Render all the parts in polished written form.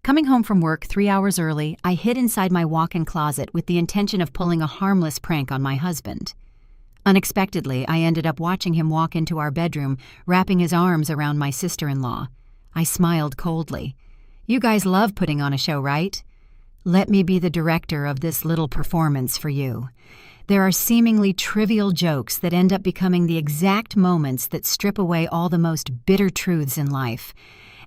Coming home from work 3 hours early, I hid inside my walk-in closet with the intention of pulling a harmless prank on my husband. Unexpectedly, I ended up watching him walk into our bedroom, wrapping his arms around my sister-in-law. I smiled coldly. "You guys love putting on a show, right? Let me be the director of this little performance for you." There are seemingly trivial jokes that end up becoming the exact moments that strip away all the most bitter truths in life.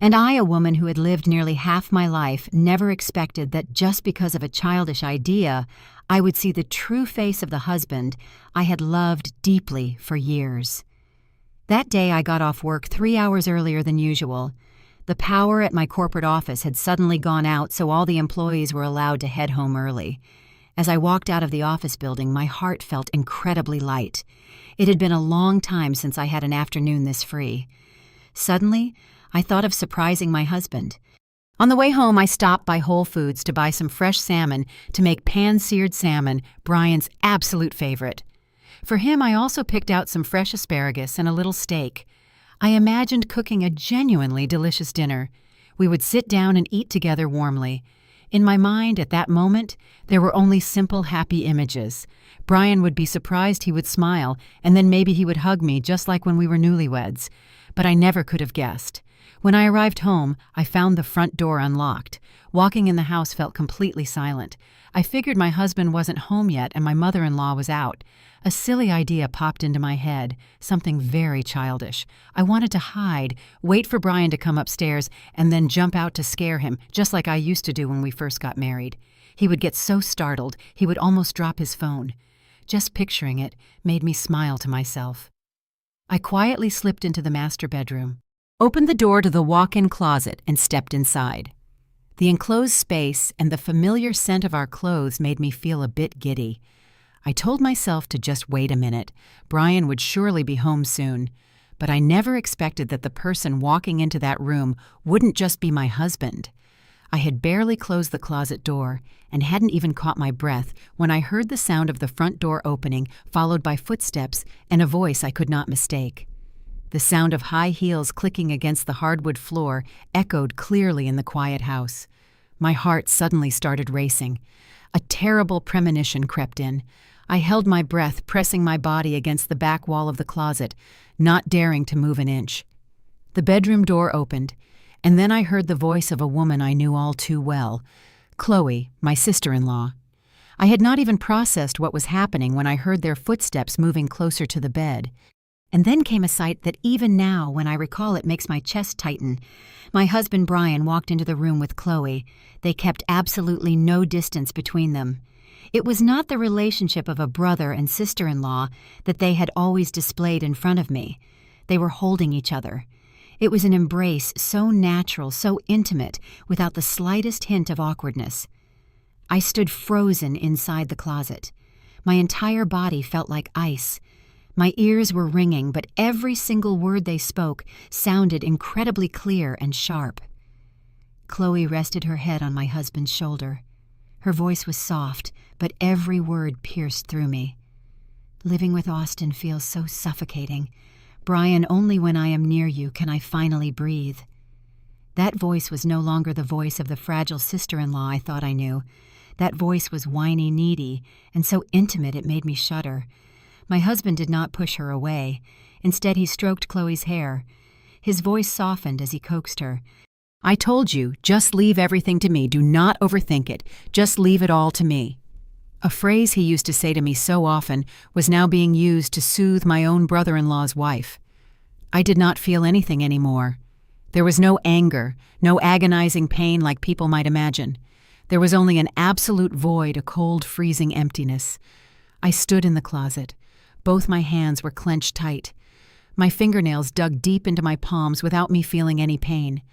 And I, a woman who had lived nearly half my life, never expected that just because of a childish idea, I would see the true face of the husband I had loved deeply for years. That day I got off work 3 hours earlier than usual. The power at my corporate office had suddenly gone out, so all the employees were allowed to head home early. As I walked out of the office building, my heart felt incredibly light. It had been a long time since I had an afternoon this free. Suddenly, I thought of surprising my husband. On the way home, I stopped by Whole Foods to buy some fresh salmon to make pan-seared salmon, Brian's absolute favorite. For him, I also picked out some fresh asparagus and a little steak. I imagined cooking a genuinely delicious dinner. We would sit down and eat together warmly. In my mind, at that moment, there were only simple, happy images. Brian would be surprised, he would smile, and then maybe he would hug me just like when we were newlyweds. But I never could have guessed. When I arrived home, I found the front door unlocked. Walking in the house felt completely silent. I figured my husband wasn't home yet and my mother-in-law was out. A silly idea popped into my head, something very childish. I wanted to hide, wait for Brian to come upstairs, and then jump out to scare him, just like I used to do when we first got married. He would get so startled, he would almost drop his phone. Just picturing it made me smile to myself. I quietly slipped into the master bedroom, opened the door to the walk-in closet, and stepped inside. The enclosed space and the familiar scent of our clothes made me feel a bit giddy. I told myself to just wait a minute. Brian would surely be home soon. But I never expected that the person walking into that room wouldn't just be my husband. I had barely closed the closet door and hadn't even caught my breath when I heard the sound of the front door opening, followed by footsteps and a voice I could not mistake. The sound of high heels clicking against the hardwood floor echoed clearly in the quiet house. My heart suddenly started racing. A terrible premonition crept in. I held my breath, pressing my body against the back wall of the closet, not daring to move an inch. The bedroom door opened, and then I heard the voice of a woman I knew all too well, Chloe, my sister-in-law. I had not even processed what was happening when I heard their footsteps moving closer to the bed. And then came a sight that even now, when I recall it, makes my chest tighten. My husband Brian walked into the room with Chloe. They kept absolutely no distance between them. It was not the relationship of a brother and sister-in-law that they had always displayed in front of me. They were holding each other. It was an embrace so natural, so intimate, without the slightest hint of awkwardness. I stood frozen inside the closet. My entire body felt like ice. My ears were ringing, but every single word they spoke sounded incredibly clear and sharp. Chloe rested her head on my husband's shoulder. Her voice was soft, but every word pierced through me. "Living with Austin feels so suffocating. Brian, only when I am near you can I finally breathe." That voice was no longer the voice of the fragile sister-in-law I thought I knew. That voice was whiny, needy, and so intimate it made me shudder. My husband did not push her away. Instead, he stroked Chloe's hair. His voice softened as he coaxed her. "I told you, just leave everything to me. Do not overthink it. Just leave it all to me." A phrase he used to say to me so often was now being used to soothe my own brother-in-law's wife. I did not feel anything anymore. There was no anger, no agonizing pain like people might imagine. There was only an absolute void, a cold, freezing emptiness. I stood in the closet. Both my hands were clenched tight. My fingernails dug deep into my palms without me feeling any pain.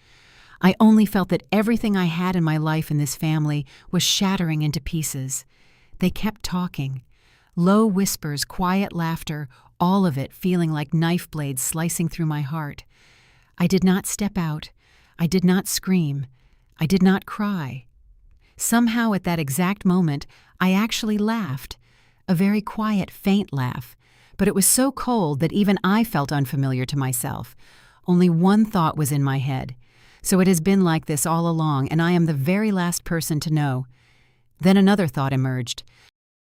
I only felt that everything I had in my life in this family was shattering into pieces. They kept talking. Low whispers, quiet laughter, all of it feeling like knife blades slicing through my heart. I did not step out. I did not scream. I did not cry. Somehow at that exact moment, I actually laughed. A very quiet, faint laugh. But it was so cold that even I felt unfamiliar to myself. Only one thought was in my head. So it has been like this all along, and I am the very last person to know. Then another thought emerged.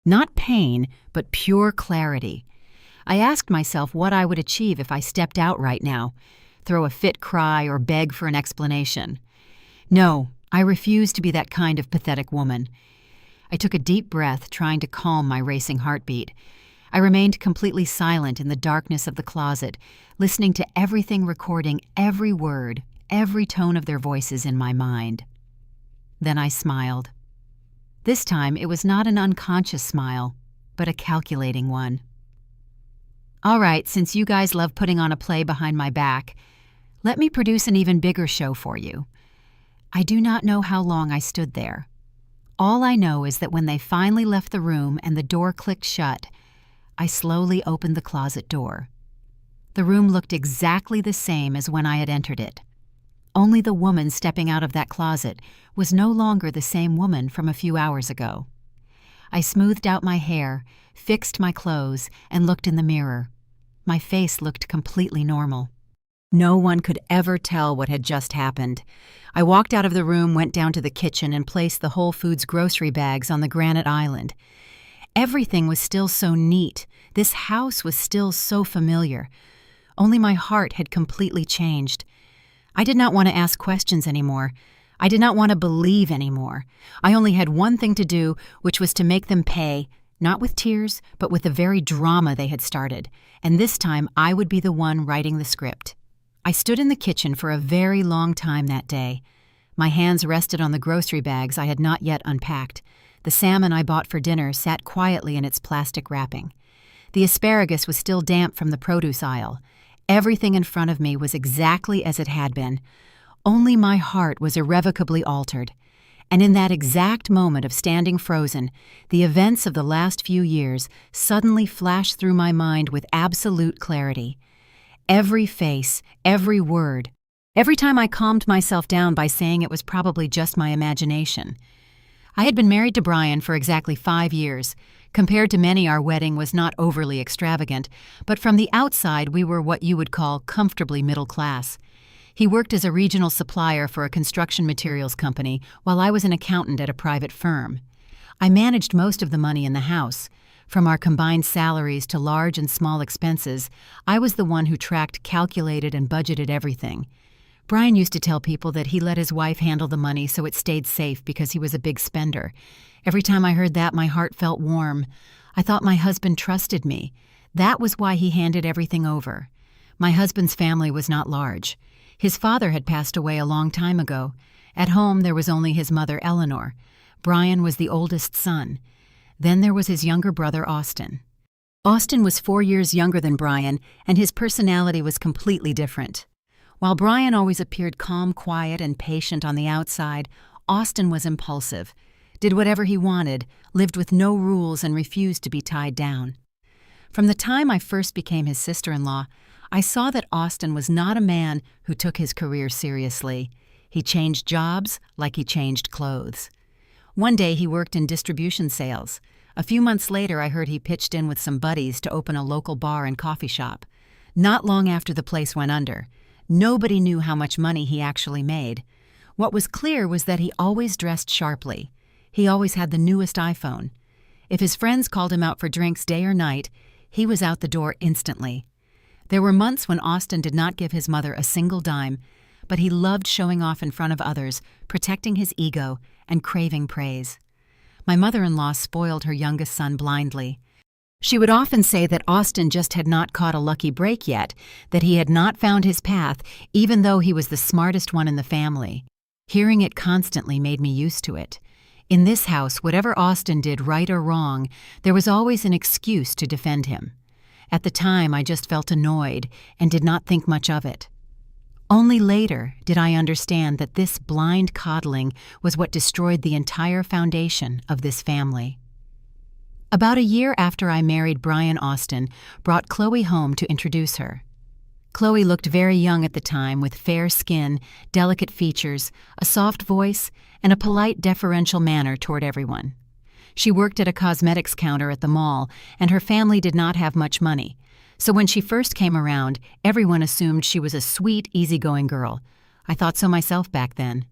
Not pain, but pure clarity. I asked myself what I would achieve if I stepped out right now, throw a fit cry or beg for an explanation. No, I refused to be that kind of pathetic woman. I took a deep breath, trying to calm my racing heartbeat. I remained completely silent in the darkness of the closet, listening to everything, recording every word, every tone of their voices in my mind. Then I smiled. This time it was not an unconscious smile, but a calculating one. All right, since you guys love putting on a play behind my back, let me produce an even bigger show for you. I do not know how long I stood there. All I know is that when they finally left the room and the door clicked shut, I slowly opened the closet door. The room looked exactly the same as when I had entered it. Only the woman stepping out of that closet was no longer the same woman from a few hours ago. I smoothed out my hair, fixed my clothes, and looked in the mirror. My face looked completely normal. No one could ever tell what had just happened. I walked out of the room, went down to the kitchen, and placed the Whole Foods grocery bags on the granite island. Everything was still so neat. This house was still so familiar. Only my heart had completely changed. I did not want to ask questions anymore. I did not want to believe anymore. I only had one thing to do, which was to make them pay, not with tears, but with the very drama they had started. And this time I would be the one writing the script. I stood in the kitchen for a very long time that day. My hands rested on the grocery bags I had not yet unpacked. The salmon I bought for dinner sat quietly in its plastic wrapping. The asparagus was still damp from the produce aisle. Everything in front of me was exactly as it had been. Only my heart was irrevocably altered. And in that exact moment of standing frozen, the events of the last few years suddenly flashed through my mind with absolute clarity. Every face, every word. Every time I calmed myself down by saying it was probably just my imagination. I had been married to Brian for exactly 5 years. Compared to many, our wedding was not overly extravagant, but from the outside we were what you would call comfortably middle class. He worked as a regional supplier for a construction materials company, while I was an accountant at a private firm. I managed most of the money in the house. From our combined salaries to large and small expenses, I was the one who tracked, calculated, and budgeted everything. Brian used to tell people that he let his wife handle the money so it stayed safe because he was a big spender. Every time I heard that, my heart felt warm. I thought my husband trusted me. That was why he handed everything over. My husband's family was not large. His father had passed away a long time ago. At home, there was only his mother, Eleanor. Brian was the oldest son. Then there was his younger brother, Austin. Austin was 4 years younger than Brian, and his personality was completely different. While Brian always appeared calm, quiet, and patient on the outside, Austin was impulsive, did whatever he wanted, lived with no rules, and refused to be tied down. From the time I first became his sister-in-law, I saw that Austin was not a man who took his career seriously. He changed jobs like he changed clothes. One day he worked in distribution sales. A few months later, I heard he pitched in with some buddies to open a local bar and coffee shop. Not long after the place went under. Nobody knew how much money he actually made. What was clear was that he always dressed sharply. He always had the newest iPhone. If his friends called him out for drinks day or night, he was out the door instantly. There were months when Austin did not give his mother a single dime, but he loved showing off in front of others, protecting his ego, and craving praise. My mother-in-law spoiled her youngest son blindly. She would often say that Austin just had not caught a lucky break yet, that he had not found his path, even though he was the smartest one in the family. Hearing it constantly made me used to it. In this house, whatever Austin did, right or wrong, there was always an excuse to defend him. At the time, I just felt annoyed and did not think much of it. Only later did I understand that this blind coddling was what destroyed the entire foundation of this family. About a year after I married Brian, Austin brought Chloe home to introduce her. Chloe looked very young at the time, with fair skin, delicate features, a soft voice, and a polite, deferential manner toward everyone. She worked at a cosmetics counter at the mall, and her family did not have much money. So when she first came around, everyone assumed she was a sweet, easygoing girl. I thought so myself back then.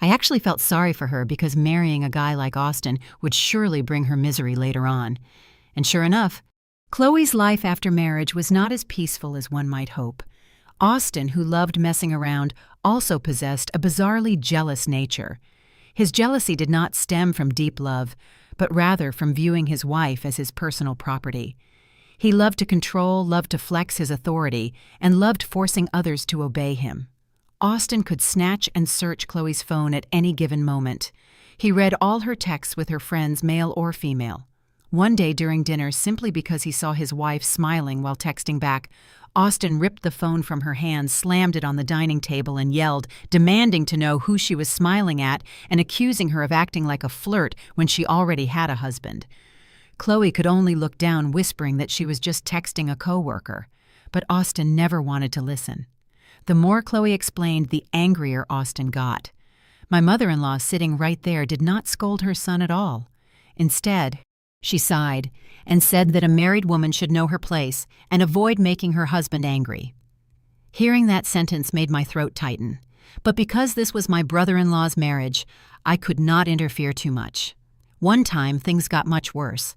I actually felt sorry for her because marrying a guy like Austin would surely bring her misery later on. And sure enough, Chloe's life after marriage was not as peaceful as one might hope. Austin, who loved messing around, also possessed a bizarrely jealous nature. His jealousy did not stem from deep love, but rather from viewing his wife as his personal property. He loved to control, loved to flex his authority, and loved forcing others to obey him. Austin could snatch and search Chloe's phone at any given moment. He read all her texts with her friends, male or female. One day during dinner, simply because he saw his wife smiling while texting back, Austin ripped the phone from her hand, slammed it on the dining table, and yelled, demanding to know who she was smiling at and accusing her of acting like a flirt when she already had a husband. Chloe could only look down, whispering that she was just texting a coworker. But Austin never wanted to listen. The more Chloe explained, the angrier Austin got. My mother-in-law, sitting right there, did not scold her son at all. Instead, she sighed and said that a married woman should know her place and avoid making her husband angry. Hearing that sentence made my throat tighten. But because this was my brother-in-law's marriage, I could not interfere too much. One time, things got much worse.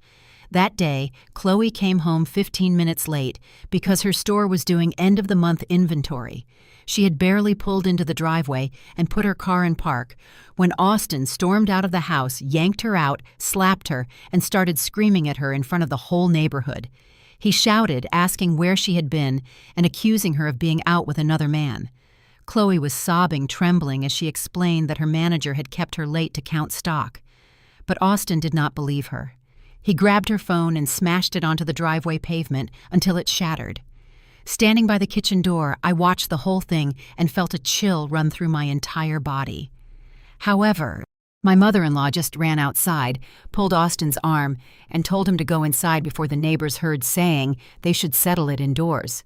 That day, Chloe came home 15 minutes late because her store was doing end-of-the-month inventory. She had barely pulled into the driveway and put her car in park when Austin stormed out of the house, yanked her out, slapped her, and started screaming at her in front of the whole neighborhood. He shouted, asking where she had been and accusing her of being out with another man. Chloe was sobbing, trembling as she explained that her manager had kept her late to count stock. But Austin did not believe her. He grabbed her phone and smashed it onto the driveway pavement until it shattered. Standing by the kitchen door, I watched the whole thing and felt a chill run through my entire body. However, my mother-in-law just ran outside, pulled Austin's arm, and told him to go inside before the neighbors heard, saying they should settle it indoors.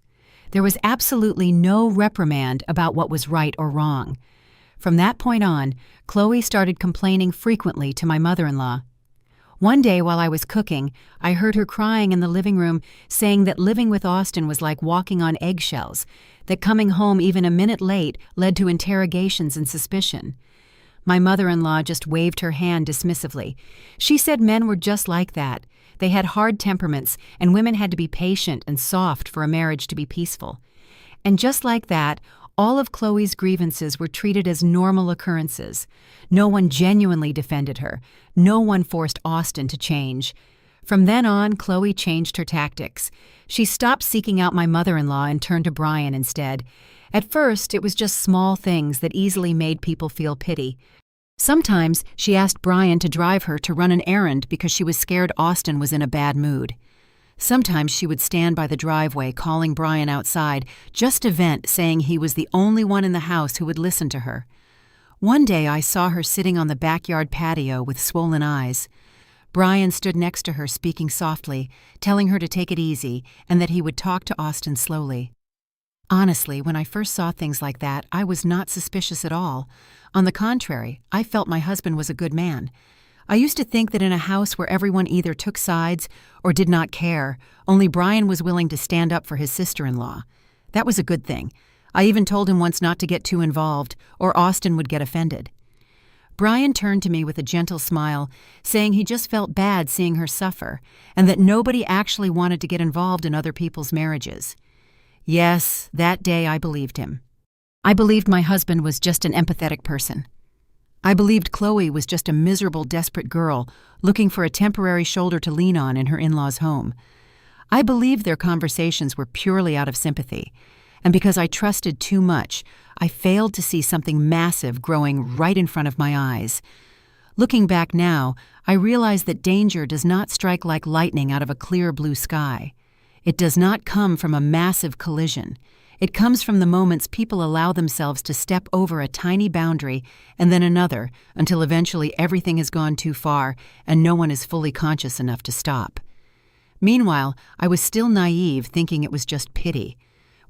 There was absolutely no reprimand about what was right or wrong. From that point on, Chloe started complaining frequently to my mother-in-law. One day while I was cooking, I heard her crying in the living room, saying that living with Austin was like walking on eggshells, that coming home even a minute late led to interrogations and suspicion. My mother-in-law just waved her hand dismissively. She said men were just like that. They had hard temperaments, and women had to be patient and soft for a marriage to be peaceful. And just like that, all of Chloe's grievances were treated as normal occurrences. No one genuinely defended her. No one forced Austin to change. From then on, Chloe changed her tactics. She stopped seeking out my mother-in-law and turned to Brian instead. At first, it was just small things that easily made people feel pity. Sometimes she asked Brian to drive her to run an errand because she was scared Austin was in a bad mood. Sometimes she would stand by the driveway calling Brian outside just to vent, saying he was the only one in the house who would listen to her. One day I saw her sitting on the backyard patio with swollen eyes. Brian stood next to her speaking softly, telling her to take it easy and that he would talk to Austin slowly. Honestly, when I first saw things like that, I was not suspicious at all. On the contrary, I felt my husband was a good man. I used to think that in a house where everyone either took sides or did not care, only Brian was willing to stand up for his sister-in-law. That was a good thing. I even told him once not to get too involved, or Austin would get offended. Brian turned to me with a gentle smile, saying he just felt bad seeing her suffer, and that nobody actually wanted to get involved in other people's marriages. Yes, that day I believed him. I believed my husband was just an empathetic person. I believed Chloe was just a miserable, desperate girl looking for a temporary shoulder to lean on in her in-laws' home. I believed their conversations were purely out of sympathy, and because I trusted too much, I failed to see something massive growing right in front of my eyes. Looking back now, I realize that danger does not strike like lightning out of a clear blue sky. It does not come from a massive collision. It comes from the moments people allow themselves to step over a tiny boundary and then another until eventually everything has gone too far and no one is fully conscious enough to stop. Meanwhile, I was still naive, thinking it was just pity.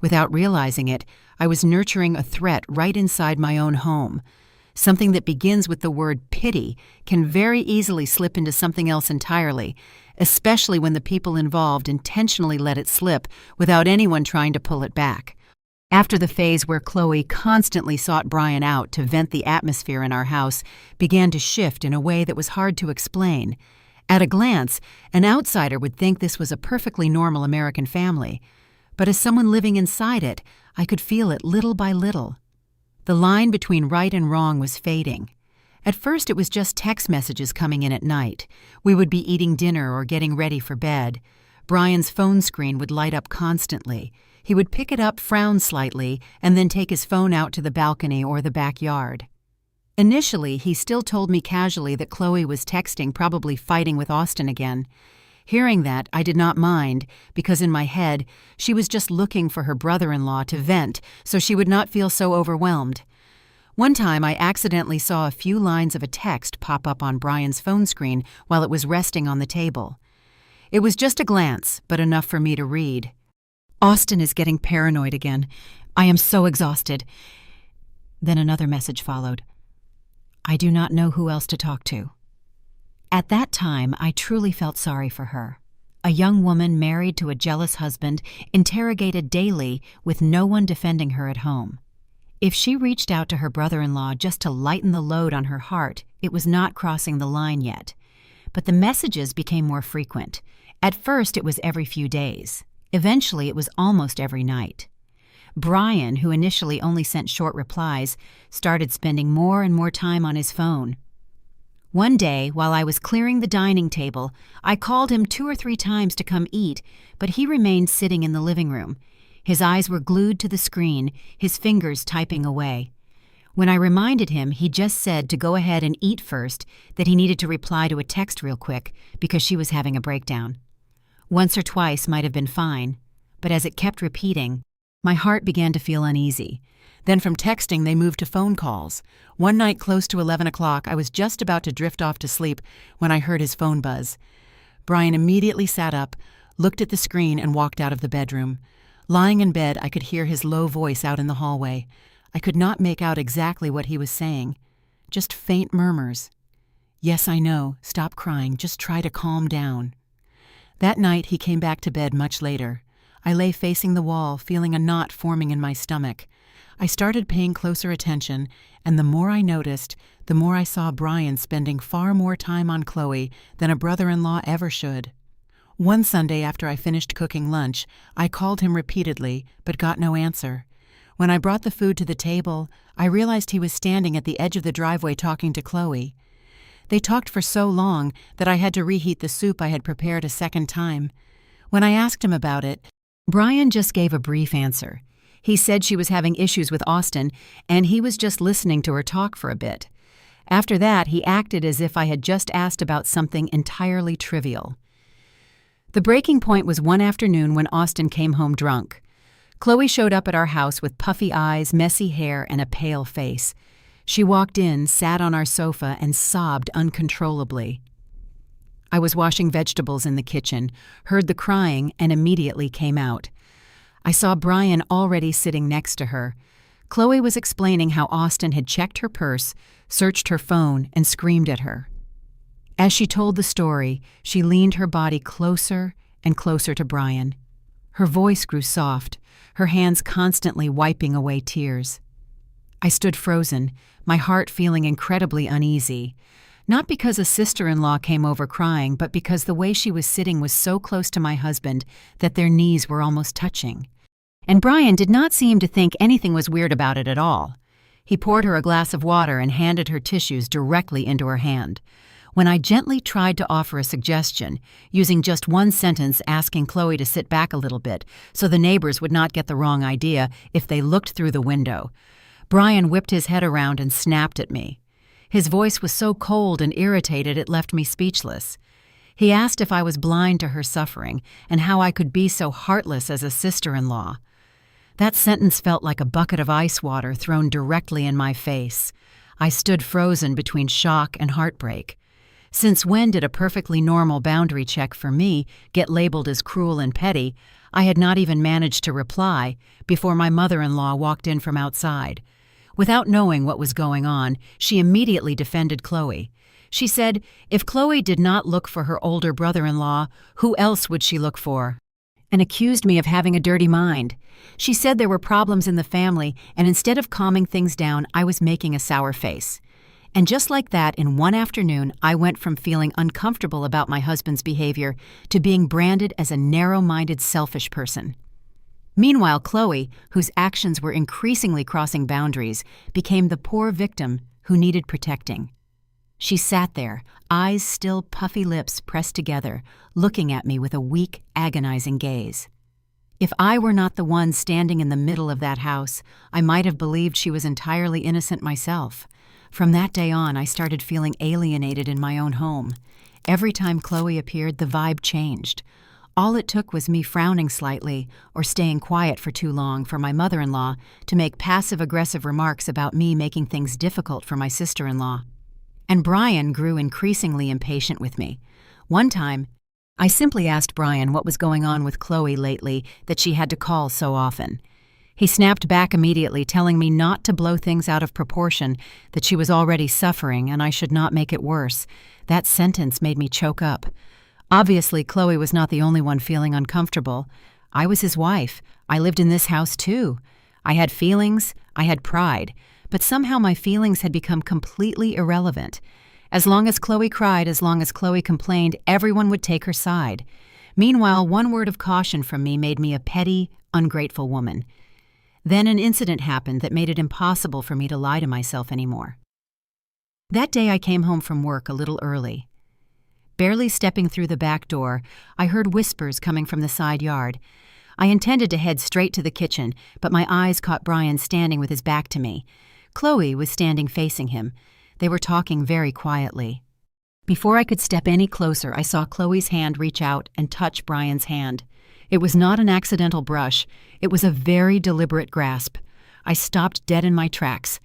Without realizing it, I was nurturing a threat right inside my own home. Something that begins with the word pity can very easily slip into something else entirely, especially when the people involved intentionally let it slip without anyone trying to pull it back. After the phase where Chloe constantly sought Brian out to vent, the atmosphere in our house began to shift in a way that was hard to explain. At a glance, an outsider would think this was a perfectly normal American family, but as someone living inside it, I could feel it little by little. The line between right and wrong was fading. At first, it was just text messages coming in at night. We would be eating dinner or getting ready for bed. Brian's phone screen would light up constantly. He would pick it up, frown slightly, and then take his phone out to the balcony or the backyard. Initially, he still told me casually that Chloe was texting, probably fighting with Austin again. Hearing that, I did not mind, because in my head, she was just looking for her brother-in-law to vent so she would not feel so overwhelmed. One time, I accidentally saw a few lines of a text pop up on Brian's phone screen while it was resting on the table. It was just a glance, but enough for me to read. "Austin is getting paranoid again. I am so exhausted." Then another message followed. "I do not know who else to talk to." At that time, I truly felt sorry for her. A young woman married to a jealous husband, interrogated daily with no one defending her at home. If she reached out to her brother-in-law just to lighten the load on her heart, it was not crossing the line yet. But the messages became more frequent. At first, it was every few days. Eventually, it was almost every night. Brian, who initially only sent short replies, started spending more and more time on his phone. One day, while I was clearing the dining table, I called him 2 or 3 times to come eat, but he remained sitting in the living room. His eyes were glued to the screen, his fingers typing away. When I reminded him, he just said to go ahead and eat first, that he needed to reply to a text real quick because she was having a breakdown. Once or twice might have been fine, but as it kept repeating, my heart began to feel uneasy. Then from texting, they moved to phone calls. One night close to 11 o'clock, I was just about to drift off to sleep when I heard his phone buzz. Brian immediately sat up, looked at the screen, and walked out of the bedroom. Lying in bed, I could hear his low voice out in the hallway. I could not make out exactly what he was saying, just faint murmurs. "Yes, I know. Stop crying. Just try to calm down." That night, he came back to bed much later. I lay facing the wall, feeling a knot forming in my stomach. I started paying closer attention, and the more I noticed, the more I saw Brian spending far more time on Chloe than a brother-in-law ever should. One Sunday after I finished cooking lunch, I called him repeatedly, but got no answer. When I brought the food to the table, I realized he was standing at the edge of the driveway talking to Chloe. They talked for so long that I had to reheat the soup I had prepared a second time. When I asked him about it, Brian just gave a brief answer. He said she was having issues with Austin, and he was just listening to her talk for a bit. After that, he acted as if I had just asked about something entirely trivial. The breaking point was one afternoon when Austin came home drunk. Chloe showed up at our house with puffy eyes, messy hair, and a pale face. She walked in, sat on our sofa, and sobbed uncontrollably. I was washing vegetables in the kitchen, heard the crying, and immediately came out. I saw Brian already sitting next to her. Chloe was explaining how Austin had checked her purse, searched her phone, and screamed at her. As she told the story, she leaned her body closer and closer to Brian. Her voice grew soft, her hands constantly wiping away tears. I stood frozen, my heart feeling incredibly uneasy. Not because a sister-in-law came over crying, but because the way she was sitting was so close to my husband that their knees were almost touching. And Brian did not seem to think anything was weird about it at all. He poured her a glass of water and handed her tissues directly into her hand. When I gently tried to offer a suggestion, using just one sentence asking Chloe to sit back a little bit so the neighbors would not get the wrong idea if they looked through the window, Brian whipped his head around and snapped at me. His voice was so cold and irritated it left me speechless. He asked if I was blind to her suffering and how I could be so heartless as a sister-in-law. That sentence felt like a bucket of ice water thrown directly in my face. I stood frozen between shock and heartbreak. Since when did a perfectly normal boundary check for me get labeled as cruel and petty? I had not even managed to reply before my mother-in-law walked in from outside. Without knowing what was going on, she immediately defended Chloe. She said if Chloe did not look for her older brother-in-law, who else would she look for? and accused me of having a dirty mind. She said there were problems in the family, and instead of calming things down, I was making a sour face. And just like that, in one afternoon, I went from feeling uncomfortable about my husband's behavior to being branded as a narrow-minded, selfish person. Meanwhile, Chloe, whose actions were increasingly crossing boundaries, became the poor victim who needed protecting. She sat there, eyes still puffy, lips pressed together, looking at me with a weak, agonizing gaze. If I were not the one standing in the middle of that house, I might have believed she was entirely innocent myself. From that day on, I started feeling alienated in my own home. Every time Chloe appeared, the vibe changed. All it took was me frowning slightly or staying quiet for too long for my mother-in-law to make passive-aggressive remarks about me making things difficult for my sister-in-law. And Brian grew increasingly impatient with me. One time, I simply asked Brian what was going on with Chloe lately that she had to call so often. He snapped back immediately, telling me not to blow things out of proportion, that she was already suffering and I should not make it worse. That sentence made me choke up. Obviously, Chloe was not the only one feeling uncomfortable. I was his wife. I lived in this house too. I had feelings, I had pride, but somehow my feelings had become completely irrelevant. As long as Chloe cried, as long as Chloe complained, everyone would take her side. Meanwhile, one word of caution from me made me a petty, ungrateful woman. Then an incident happened that made it impossible for me to lie to myself anymore. That day I came home from work a little early. Barely stepping through the back door, I heard whispers coming from the side yard. I intended to head straight to the kitchen, but my eyes caught Brian standing with his back to me. Chloe was standing facing him. They were talking very quietly. Before I could step any closer, I saw Chloe's hand reach out and touch Brian's hand. It was not an accidental brush. It was a very deliberate grasp. I stopped dead in my tracks.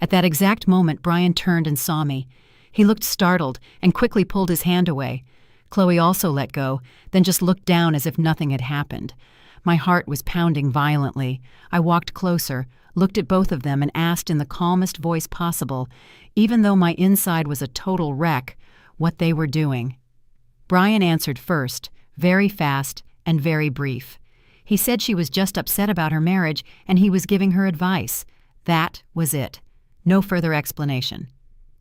At that exact moment, Brian turned and saw me. He looked startled and quickly pulled his hand away. Chloe also let go, then just looked down as if nothing had happened. My heart was pounding violently. I walked closer, looked at both of them, and asked in the calmest voice possible, even though my inside was a total wreck, what they were doing. Brian answered first, very fast and very brief. He said she was just upset about her marriage and he was giving her advice. That was it. No further explanation.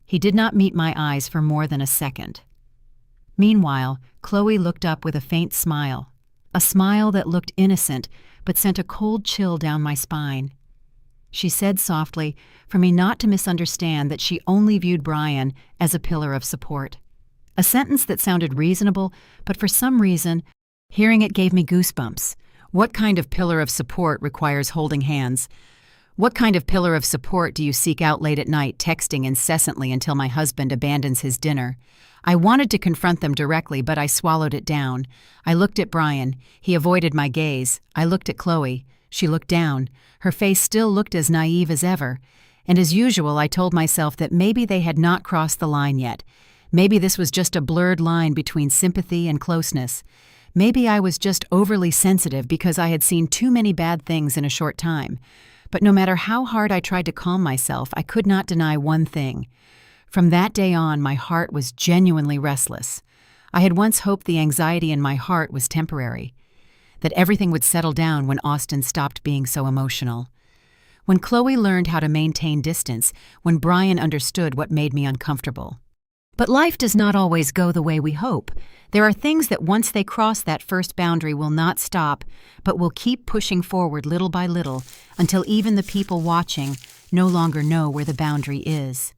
He did not meet my eyes for more than a second. Meanwhile, Chloe looked up with a faint smile. A smile that looked innocent but sent a cold chill down my spine. She said softly, for me not to misunderstand, that she only viewed Brian as a pillar of support. A sentence that sounded reasonable, but for some reason, hearing it gave me goosebumps. What kind of pillar of support requires holding hands? What kind of pillar of support do you seek out late at night, texting incessantly until my husband abandons his dinner? I wanted to confront them directly, but I swallowed it down. I looked at Brian. He avoided my gaze. I looked at Chloe. She looked down. Her face still looked as naive as ever. And as usual, I told myself that maybe they had not crossed the line yet. Maybe this was just a blurred line between sympathy and closeness. Maybe I was just overly sensitive because I had seen too many bad things in a short time. But no matter how hard I tried to calm myself, I could not deny one thing. From that day on, my heart was genuinely restless. I had once hoped the anxiety in my heart was temporary, that everything would settle down when Austin stopped being so emotional. When Chloe learned how to maintain distance, when Brian understood what made me uncomfortable. But life does not always go the way we hope. There are things that once they cross that first boundary will not stop, but will keep pushing forward little by little until even the people watching no longer know where the boundary is.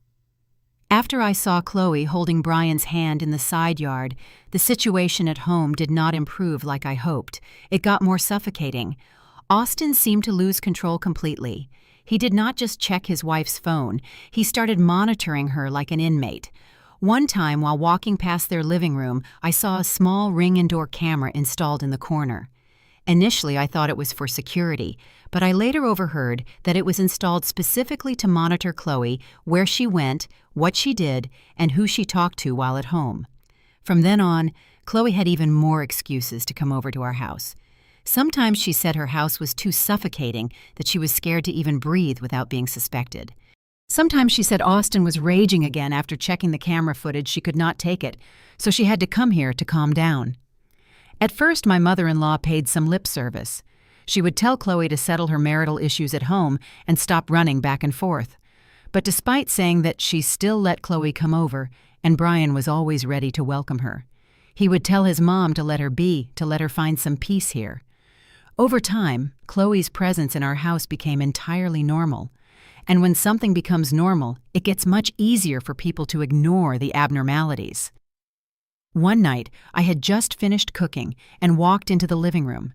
After I saw Chloe holding Brian's hand in the side yard, the situation at home did not improve like I hoped. It got more suffocating. Austin seemed to lose control completely. He did not just check his wife's phone. He started monitoring her like an inmate. One time, while walking past their living room, I saw a small Ring indoor camera installed in the corner. Initially, I thought it was for security, but I later overheard that it was installed specifically to monitor Chloe, where she went, what she did, and who she talked to while at home. From then on, Chloe had even more excuses to come over to our house. Sometimes she said her house was too suffocating, that she was scared to even breathe without being suspected. Sometimes she said Austin was raging again after checking the camera footage. She could not take it, so she had to come here to calm down. At first, my mother-in-law paid some lip service. She would tell Chloe to settle her marital issues at home and stop running back and forth. But despite saying that she still let Chloe come over, and Brian was always ready to welcome her, he would tell his mom to let her be, to let her find some peace here. Over time, Chloe's presence in our house became entirely normal. And when something becomes normal, it gets much easier for people to ignore the abnormalities. One night, I had just finished cooking and walked into the living room.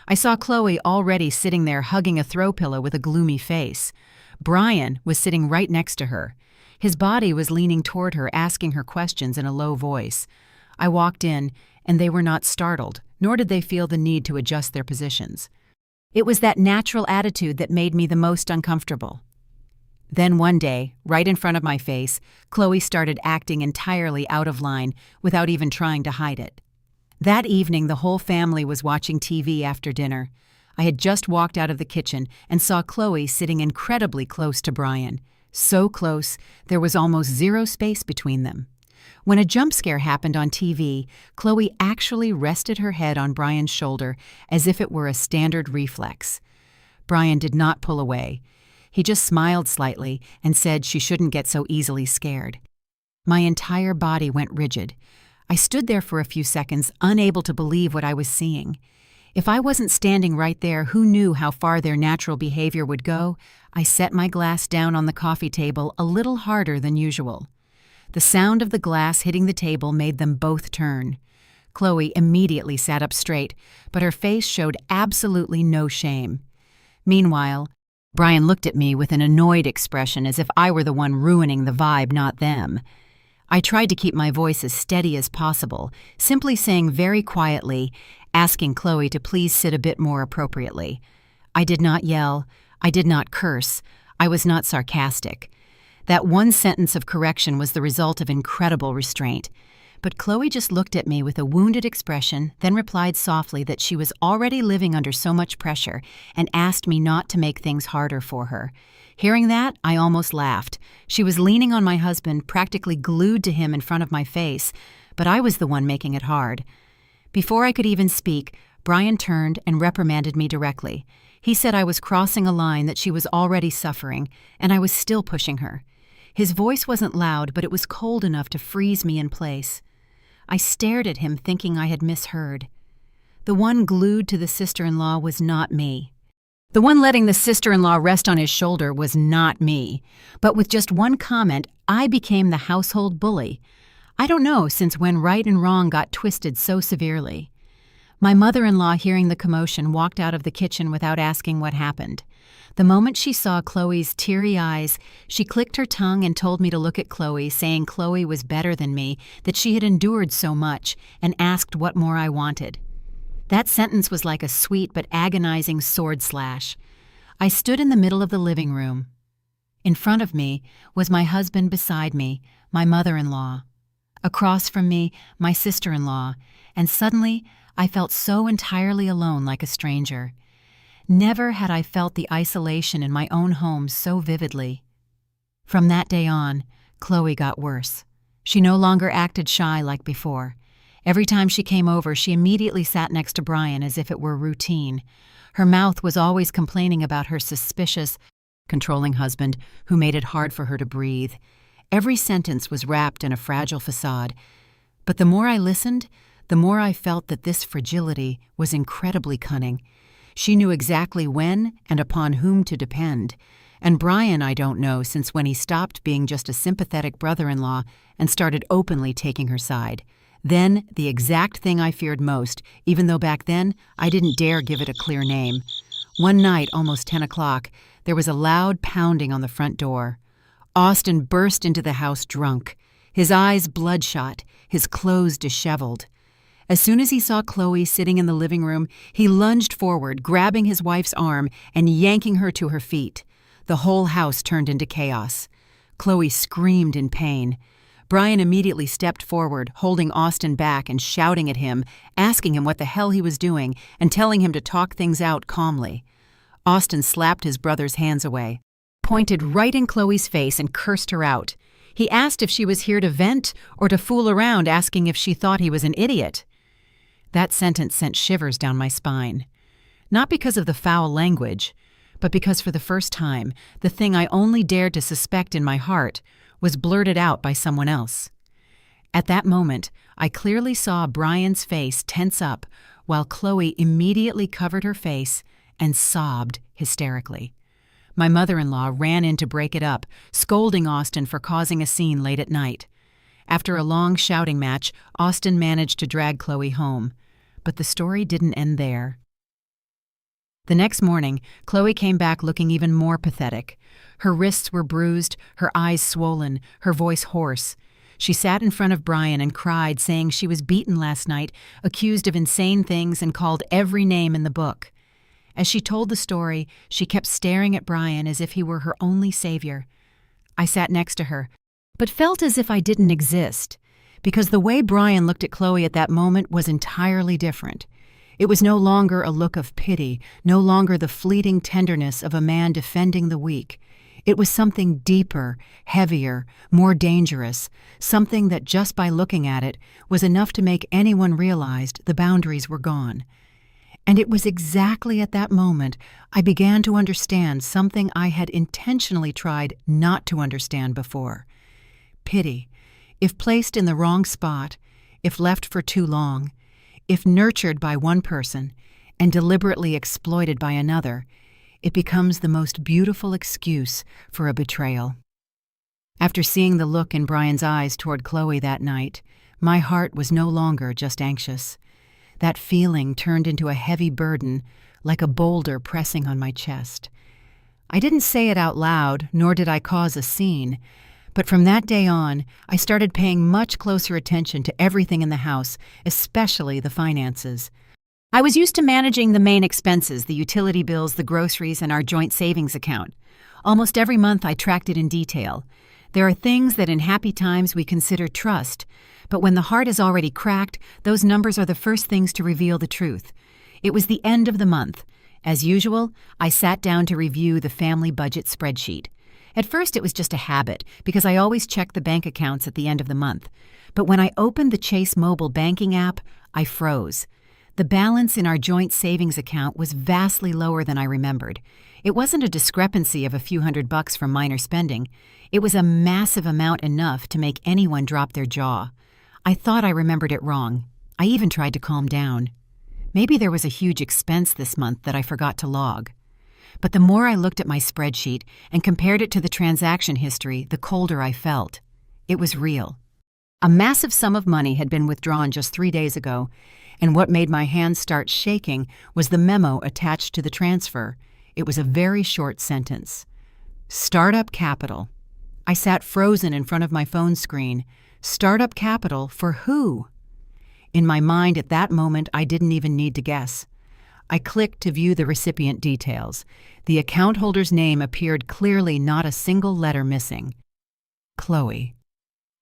I saw Chloe already sitting there hugging a throw pillow with a gloomy face. Brian was sitting right next to her. His body was leaning toward her, asking her questions in a low voice. I walked in, and they were not startled, nor did they feel the need to adjust their positions. It was that natural attitude that made me the most uncomfortable. Then one day, right in front of my face, Chloe started acting entirely out of line without even trying to hide it. That evening, the whole family was watching TV after dinner. I had just walked out of the kitchen and saw Chloe sitting incredibly close to Brian. So close, there was almost zero space between them. When a jump scare happened on TV, Chloe actually rested her head on Brian's shoulder as if it were a standard reflex. Brian did not pull away. He just smiled slightly and said she shouldn't get so easily scared. My entire body went rigid. I stood there for a few seconds, unable to believe what I was seeing. If I wasn't standing right there, who knew how far their natural behavior would go? I set my glass down on the coffee table a little harder than usual. The sound of the glass hitting the table made them both turn. Chloe immediately sat up straight, but her face showed absolutely no shame. Meanwhile, Brian looked at me with an annoyed expression as if I were the one ruining the vibe, not them. I tried to keep my voice as steady as possible, simply saying very quietly, asking Chloe to please sit a bit more appropriately. I did not yell. I did not curse. I was not sarcastic. That one sentence of correction was the result of incredible restraint. But Chloe just looked at me with a wounded expression, then replied softly that she was already living under so much pressure and asked me not to make things harder for her. Hearing that, I almost laughed. She was leaning on my husband, practically glued to him in front of my face, but I was the one making it hard. Before I could even speak, Brian turned and reprimanded me directly. He said I was crossing a line that she was already suffering, and I was still pushing her. His voice wasn't loud, but it was cold enough to freeze me in place. I stared at him, thinking I had misheard. The one glued to the sister-in-law was not me. The one letting the sister-in-law rest on his shoulder was not me. But with just one comment, I became the household bully. I don't know since when right and wrong got twisted so severely. My mother-in-law, hearing the commotion, walked out of the kitchen without asking what happened. The moment she saw Chloe's teary eyes, she clicked her tongue and told me to look at Chloe, saying Chloe was better than me, that she had endured so much, and asked what more I wanted. That sentence was like a sweet but agonizing sword slash. I stood in the middle of the living room. In front of me was my husband, beside me, my mother-in-law. Across from me, my sister-in-law, and suddenly I felt so entirely alone, like a stranger. Never had I felt the isolation in my own home so vividly. From that day on, Chloe got worse. She no longer acted shy like before. Every time she came over, she immediately sat next to Brian as if it were routine. Her mouth was always complaining about her suspicious, controlling husband who made it hard for her to breathe. Every sentence was wrapped in a fragile facade. But the more I listened, the more I felt that this fragility was incredibly cunning. She knew exactly when and upon whom to depend. And Brian, I don't know, since when he stopped being just a sympathetic brother-in-law and started openly taking her side. Then, the exact thing I feared most, even though back then I didn't dare give it a clear name. One night, almost 10 o'clock, there was a loud pounding on the front door. Austin burst into the house drunk, his eyes bloodshot, his clothes disheveled. As soon as he saw Chloe sitting in the living room, he lunged forward, grabbing his wife's arm and yanking her to her feet. The whole house turned into chaos. Chloe screamed in pain. Brian immediately stepped forward, holding Austin back and shouting at him, asking him what the hell he was doing and telling him to talk things out calmly. Austin slapped his brother's hands away, pointed right in Chloe's face and cursed her out. He asked if she was here to vent or to fool around, asking if she thought he was an idiot. That sentence sent shivers down my spine. Not because of the foul language, but because for the first time, the thing I only dared to suspect in my heart was blurted out by someone else. At that moment, I clearly saw Brian's face tense up while Chloe immediately covered her face and sobbed hysterically. My mother-in-law ran in to break it up, scolding Austin for causing a scene late at night. After a long shouting match, Austin managed to drag Chloe home. But the story didn't end there. The next morning, Chloe came back looking even more pathetic. Her wrists were bruised, her eyes swollen, her voice hoarse. She sat in front of Brian and cried, saying she was beaten last night, accused of insane things, and called every name in the book. As she told the story, she kept staring at Brian as if he were her only savior. I sat next to her, but felt as if I didn't exist, because the way Brian looked at Chloe at that moment was entirely different. It was no longer a look of pity, no longer the fleeting tenderness of a man defending the weak. It was something deeper, heavier, more dangerous, something that just by looking at it was enough to make anyone realize the boundaries were gone. And it was exactly at that moment I began to understand something I had intentionally tried not to understand before. Pity, if placed in the wrong spot, if left for too long, if nurtured by one person and deliberately exploited by another, it becomes the most beautiful excuse for a betrayal. After seeing the look in Brian's eyes toward Chloe that night, my heart was no longer just anxious. That feeling turned into a heavy burden, like a boulder pressing on my chest. I didn't say it out loud, nor did I cause a scene, but from that day on, I started paying much closer attention to everything in the house, especially the finances. I was used to managing the main expenses, the utility bills, the groceries, and our joint savings account. Almost every month I tracked it in detail. There are things that in happy times we consider trust, but when the heart is already cracked, those numbers are the first things to reveal the truth. It was the end of the month. As usual, I sat down to review the family budget spreadsheet. At first it was just a habit, because I always checked the bank accounts at the end of the month. But when I opened the Chase mobile banking app, I froze. The balance in our joint savings account was vastly lower than I remembered. It wasn't a discrepancy of a few $100 from minor spending. It was a massive amount, enough to make anyone drop their jaw. I thought I remembered it wrong. I even tried to calm down. Maybe there was a huge expense this month that I forgot to log. But the more I looked at my spreadsheet and compared it to the transaction history, the colder I felt. It was real. A massive sum of money had been withdrawn just 3 days ago, and what made my hands start shaking was the memo attached to the transfer. It was a very short sentence. Startup capital. I sat frozen in front of my phone screen. Startup capital for who? In my mind at that moment, I didn't even need to guess. I clicked to view the recipient details. The account holder's name appeared clearly, not a single letter missing. Chloe.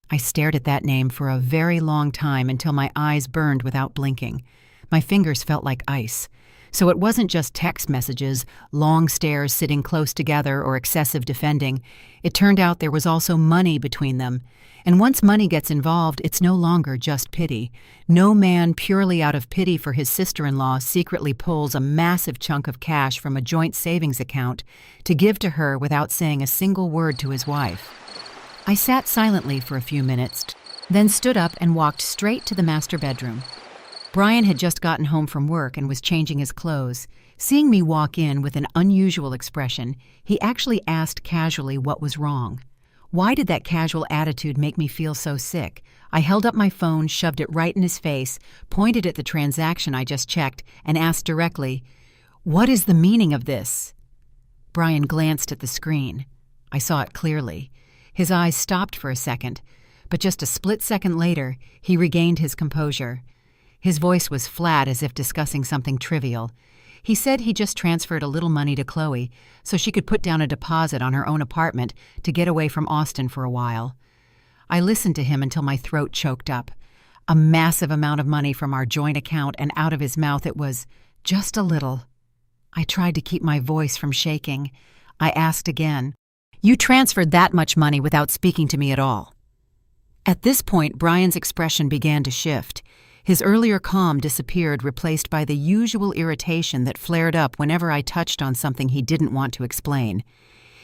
I stared at that name for a very long time until my eyes burned without blinking. My fingers felt like ice. So it wasn't just text messages, long stares sitting close together, or excessive defending. It turned out there was also money between them. And once money gets involved, it's no longer just pity. No man purely out of pity for his sister-in-law secretly pulls a massive chunk of cash from a joint savings account to give to her without saying a single word to his wife. I sat silently for a few minutes, then stood up and walked straight to the master bedroom. Brian had just gotten home from work and was changing his clothes. Seeing me walk in with an unusual expression, he actually asked casually what was wrong. Why did that casual attitude make me feel so sick? I held up my phone, shoved it right in his face, pointed at the transaction I just checked, and asked directly, "What is the meaning of this?" Brian glanced at the screen. I saw it clearly. His eyes stopped for a second, but just a split second later, he regained his composure. His voice was flat, as if discussing something trivial. He said he just transferred a little money to Chloe so she could put down a deposit on her own apartment to get away from Austin for a while. I listened to him until my throat choked up. A massive amount of money from our joint account, and out of his mouth it was, "Just a little." I tried to keep my voice from shaking. I asked again, "You transferred that much money without speaking to me at all?" At this point, Brian's expression began to shift. His earlier calm disappeared, replaced by the usual irritation that flared up whenever I touched on something he didn't want to explain.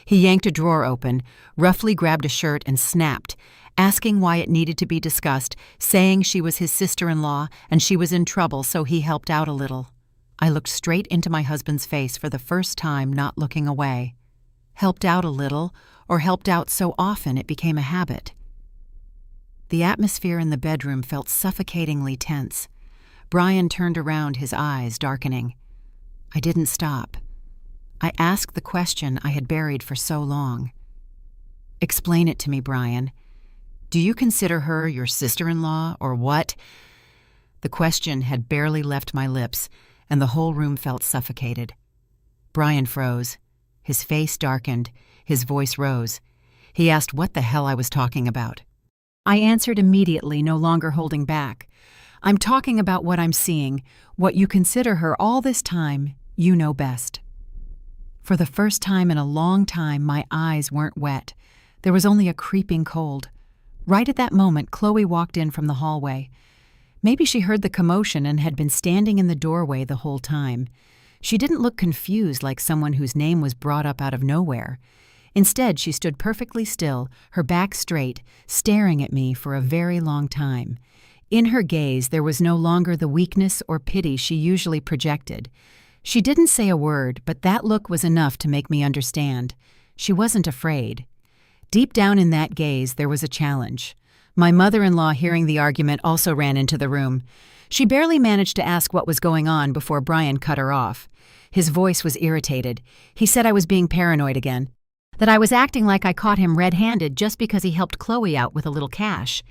He yanked a drawer open, roughly grabbed a shirt, and snapped, asking why it needed to be discussed, saying she was his sister-in-law and she was in trouble, so he helped out a little. I looked straight into my husband's face for the first time, not looking away. Helped out a little, or helped out so often it became a habit. The atmosphere in the bedroom felt suffocatingly tense. Brian turned around, his eyes darkening. I didn't stop. I asked the question I had buried for so long. Explain it to me, Brian. Do you consider her your sister-in-law, or what? The question had barely left my lips, and the whole room felt suffocated. Brian froze. His face darkened. His voice rose. He asked what the hell I was talking about. I answered immediately, no longer holding back. I'm talking about what I'm seeing. What you consider her all this time, you know best. For the first time in a long time, my eyes weren't wet. There was only a creeping cold. Right at that moment, Chloe walked in from the hallway. Maybe she heard the commotion and had been standing in the doorway the whole time. She didn't look confused like someone whose name was brought up out of nowhere. Instead, she stood perfectly still, her back straight, staring at me for a very long time. In her gaze, there was no longer the weakness or pity she usually projected. She didn't say a word, but that look was enough to make me understand. She wasn't afraid. Deep down in that gaze, there was a challenge. My mother-in-law, hearing the argument, also ran into the room. She barely managed to ask what was going on before Brian cut her off. His voice was irritated. He said I was being paranoid again, that I was acting like I caught him red-handed just because he helped Chloe out with a little cash.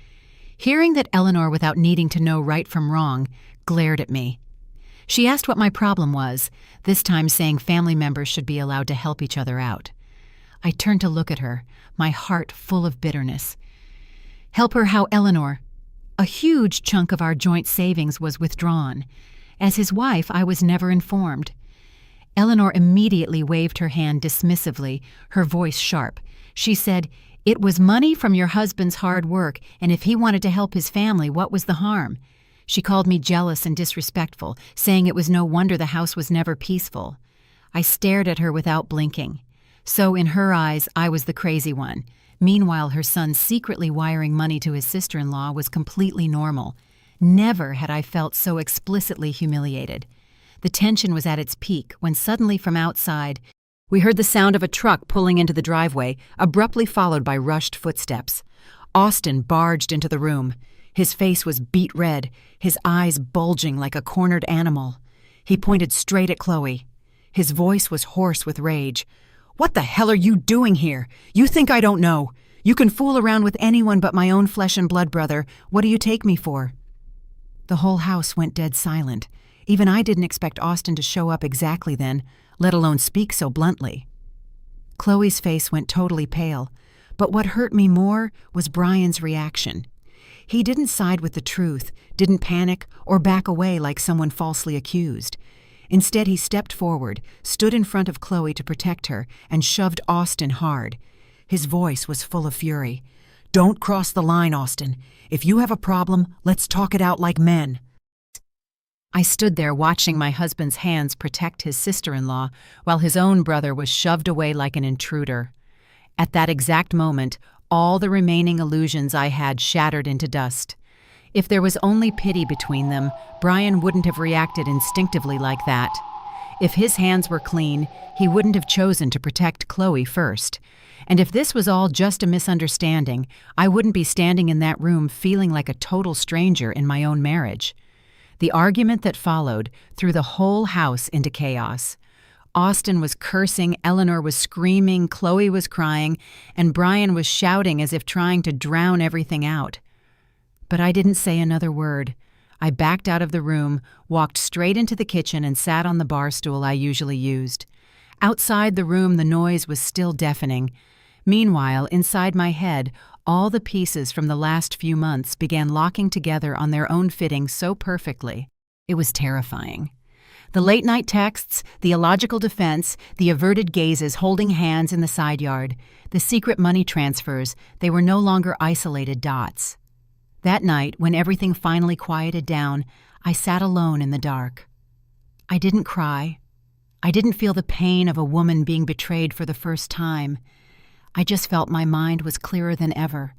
Hearing that Eleanor, without needing to know right from wrong, glared at me. She asked what my problem was, this time saying family members should be allowed to help each other out. I turned to look at her, my heart full of bitterness. Help her how, Eleanor? A huge chunk of our joint savings was withdrawn. As his wife, I was never informed. Eleanor immediately waved her hand dismissively, her voice sharp. She said, "It was money from your husband's hard work, and if he wanted to help his family, what was the harm?" She called me jealous and disrespectful, saying it was no wonder the house was never peaceful. I stared at her without blinking. So in her eyes, I was the crazy one. Meanwhile, her son secretly wiring money to his sister-in-law was completely normal. Never had I felt so explicitly humiliated. The tension was at its peak when suddenly from outside, we heard the sound of a truck pulling into the driveway, abruptly followed by rushed footsteps. Austin barged into the room. His face was beet red, his eyes bulging like a cornered animal. He pointed straight at Chloe. His voice was hoarse with rage. "What the hell are you doing here? You think I don't know? You can fool around with anyone but my own flesh and blood brother. What do you take me for?" The whole house went dead silent. Even I didn't expect Austin to show up exactly then, let alone speak so bluntly. Chloe's face went totally pale, but what hurt me more was Brian's reaction. He didn't side with the truth, didn't panic or back away like someone falsely accused. Instead, he stepped forward, stood in front of Chloe to protect her, and shoved Austin hard. His voice was full of fury. "Don't cross the line, Austin. If you have a problem, let's talk it out like men." I stood there watching my husband's hands protect his sister-in-law while his own brother was shoved away like an intruder. At that exact moment, all the remaining illusions I had shattered into dust. If there was only pity between them, Brian wouldn't have reacted instinctively like that. If his hands were clean, he wouldn't have chosen to protect Chloe first. And if this was all just a misunderstanding, I wouldn't be standing in that room feeling like a total stranger in my own marriage. The argument that followed threw the whole house into chaos. Austin was cursing, Eleanor was screaming, Chloe was crying, and Brian was shouting as if trying to drown everything out. But I didn't say another word. I backed out of the room, walked straight into the kitchen, and sat on the bar stool I usually used. Outside the room, the noise was still deafening. Meanwhile, inside my head, all the pieces from the last few months began locking together on their own fitting so perfectly. It was terrifying. The late-night texts, the illogical defense, the averted gazes holding hands in the side yard, the secret money transfers, they were no longer isolated dots. That night, when everything finally quieted down, I sat alone in the dark. I didn't cry. I didn't feel the pain of a woman being betrayed for the first time. I just felt my mind was clearer than ever.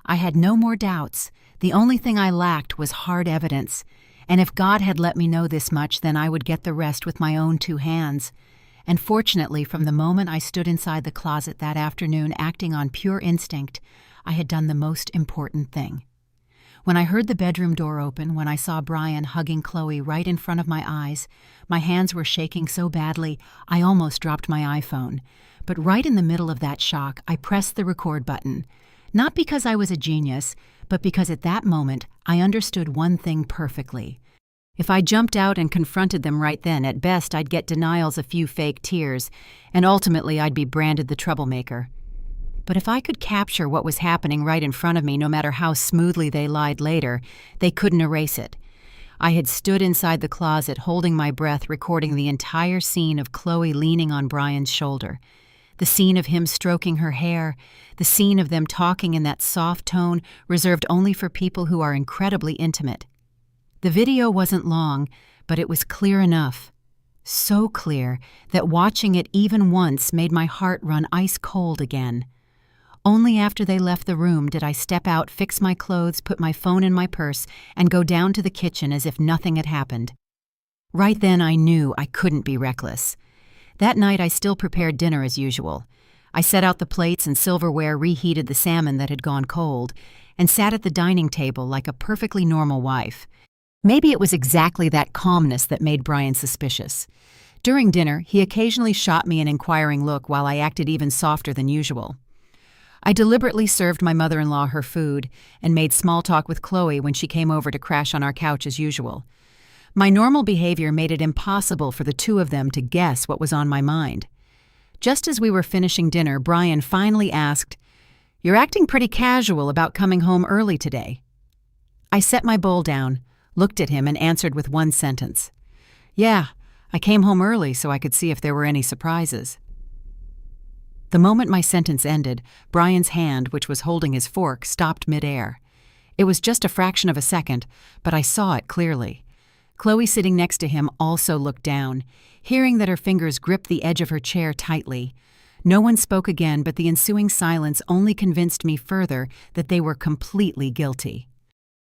I had no more doubts. The only thing I lacked was hard evidence. And if God had let me know this much, then I would get the rest with my own 2 hands. And fortunately, from the moment I stood inside the closet that afternoon acting on pure instinct, I had done the most important thing. When I heard the bedroom door open, when I saw Brian hugging Chloe right in front of my eyes, my hands were shaking so badly I almost dropped my iPhone. But right in the middle of that shock, I pressed the record button. Not because I was a genius, but because at that moment I understood one thing perfectly. If I jumped out and confronted them right then, at best I'd get denials, a few fake tears, and ultimately I'd be branded the troublemaker. But if I could capture what was happening right in front of me, no matter how smoothly they lied later, they couldn't erase it. I had stood inside the closet holding my breath, recording the entire scene of Chloe leaning on Brian's shoulder. The scene of him stroking her hair, the scene of them talking in that soft tone reserved only for people who are incredibly intimate. The video wasn't long, but it was clear enough. So clear that watching it even once made my heart run ice cold again. Only after they left the room did I step out, fix my clothes, put my phone in my purse, and go down to the kitchen as if nothing had happened. Right then I knew I couldn't be reckless. That night I still prepared dinner as usual. I set out the plates and silverware, reheated the salmon that had gone cold, and sat at the dining table like a perfectly normal wife. Maybe it was exactly that calmness that made Brian suspicious. During dinner, he occasionally shot me an inquiring look while I acted even softer than usual. I deliberately served my mother-in-law her food and made small talk with Chloe when she came over to crash on our couch as usual. My normal behavior made it impossible for the 2 of them to guess what was on my mind. Just as we were finishing dinner, Brian finally asked, "You're acting pretty casual about coming home early today." I set my bowl down, looked at him, and answered with one sentence. "Yeah, I came home early so I could see if there were any surprises." The moment my sentence ended, Brian's hand, which was holding his fork, stopped midair. It was just a fraction of a second, but I saw it clearly. Chloe, sitting next to him, also looked down, hearing that her fingers gripped the edge of her chair tightly. No one spoke again, but the ensuing silence only convinced me further that they were completely guilty.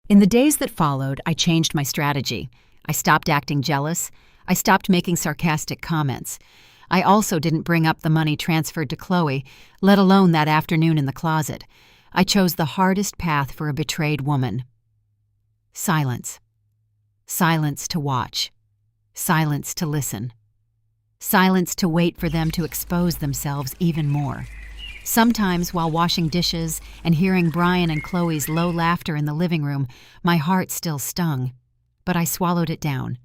In the days that followed, I changed my strategy. I stopped acting jealous. I stopped making sarcastic comments. I also didn't bring up the money transferred to Chloe, let alone that afternoon in the closet. I chose the hardest path for a betrayed woman. Silence. Silence to watch. Silence to listen. Silence to wait for them to expose themselves even more. Sometimes, while washing dishes and hearing Brian and Chloe's low laughter in the living room, my heart still stung. But I swallowed it down.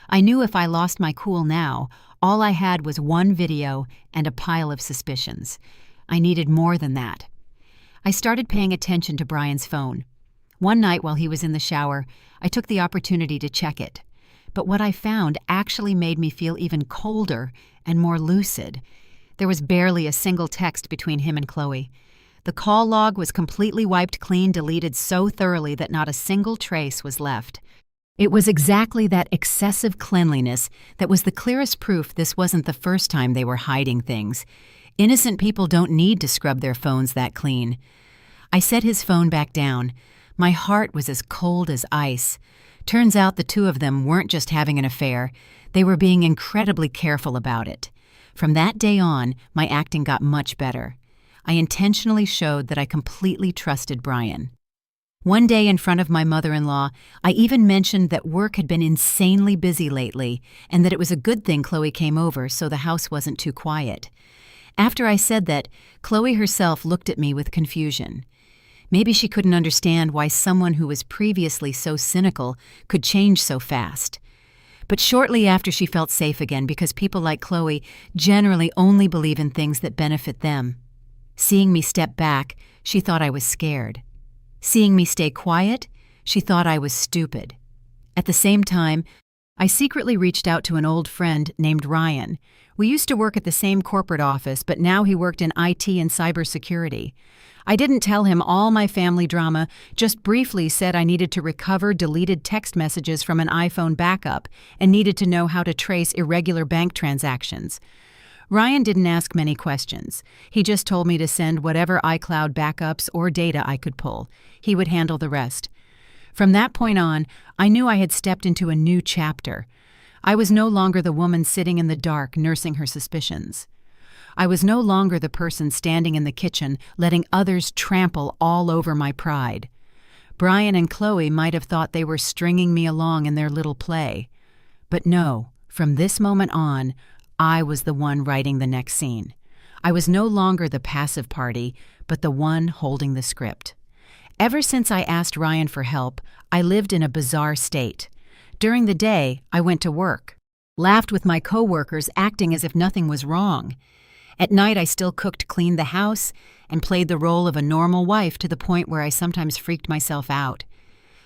I knew if I lost my cool now, all I had was one video and a pile of suspicions. I needed more than that. I started paying attention to Brian's phone. One night while he was in the shower, I took the opportunity to check it. But what I found actually made me feel even colder and more lucid. There was barely a single text between him and Chloe. The call log was completely wiped clean, deleted so thoroughly that not a single trace was left. It was exactly that excessive cleanliness that was the clearest proof this wasn't the first time they were hiding things. Innocent people don't need to scrub their phones that clean. I set his phone back down. My heart was as cold as ice. Turns out the 2 of them weren't just having an affair. They were being incredibly careful about it. From that day on, my acting got much better. I intentionally showed that I completely trusted Brian. One day in front of my mother-in-law, I even mentioned that work had been insanely busy lately and that it was a good thing Chloe came over so the house wasn't too quiet. After I said that, Chloe herself looked at me with confusion. Maybe she couldn't understand why someone who was previously so cynical could change so fast. But shortly after, she felt safe again because people like Chloe generally only believe in things that benefit them. Seeing me step back, she thought I was scared. Seeing me stay quiet, she thought I was stupid. At the same time, I secretly reached out to an old friend named Ryan. We used to work at the same corporate office, but now he worked in IT and cybersecurity. I didn't tell him all my family drama, just briefly said I needed to recover deleted text messages from an iPhone backup and needed to know how to trace irregular bank transactions. Ryan didn't ask many questions. He just told me to send whatever iCloud backups or data I could pull. He would handle the rest. From that point on, I knew I had stepped into a new chapter. I was no longer the woman sitting in the dark nursing her suspicions. I was no longer the person standing in the kitchen letting others trample all over my pride. Brian and Chloe might have thought they were stringing me along in their little play. But no, from this moment on, I was the one writing the next scene. I was no longer the passive party, but the one holding the script. Ever since I asked Ryan for help, I lived in a bizarre state. During the day, I went to work, laughed with my coworkers, acting as if nothing was wrong. At night, I still cooked, cleaned the house, and played the role of a normal wife to the point where I sometimes freaked myself out.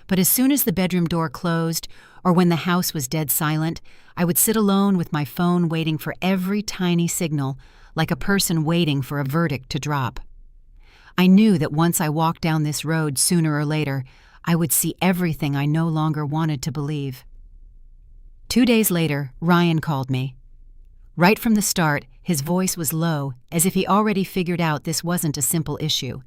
But as soon as the bedroom door closed, or when the house was dead silent, I would sit alone with my phone waiting for every tiny signal, like a person waiting for a verdict to drop. I knew that once I walked down this road, sooner or later, I would see everything I no longer wanted to believe. 2 days later, Ryan called me. Right from the start, his voice was low, as if he already figured out this wasn't a simple issue.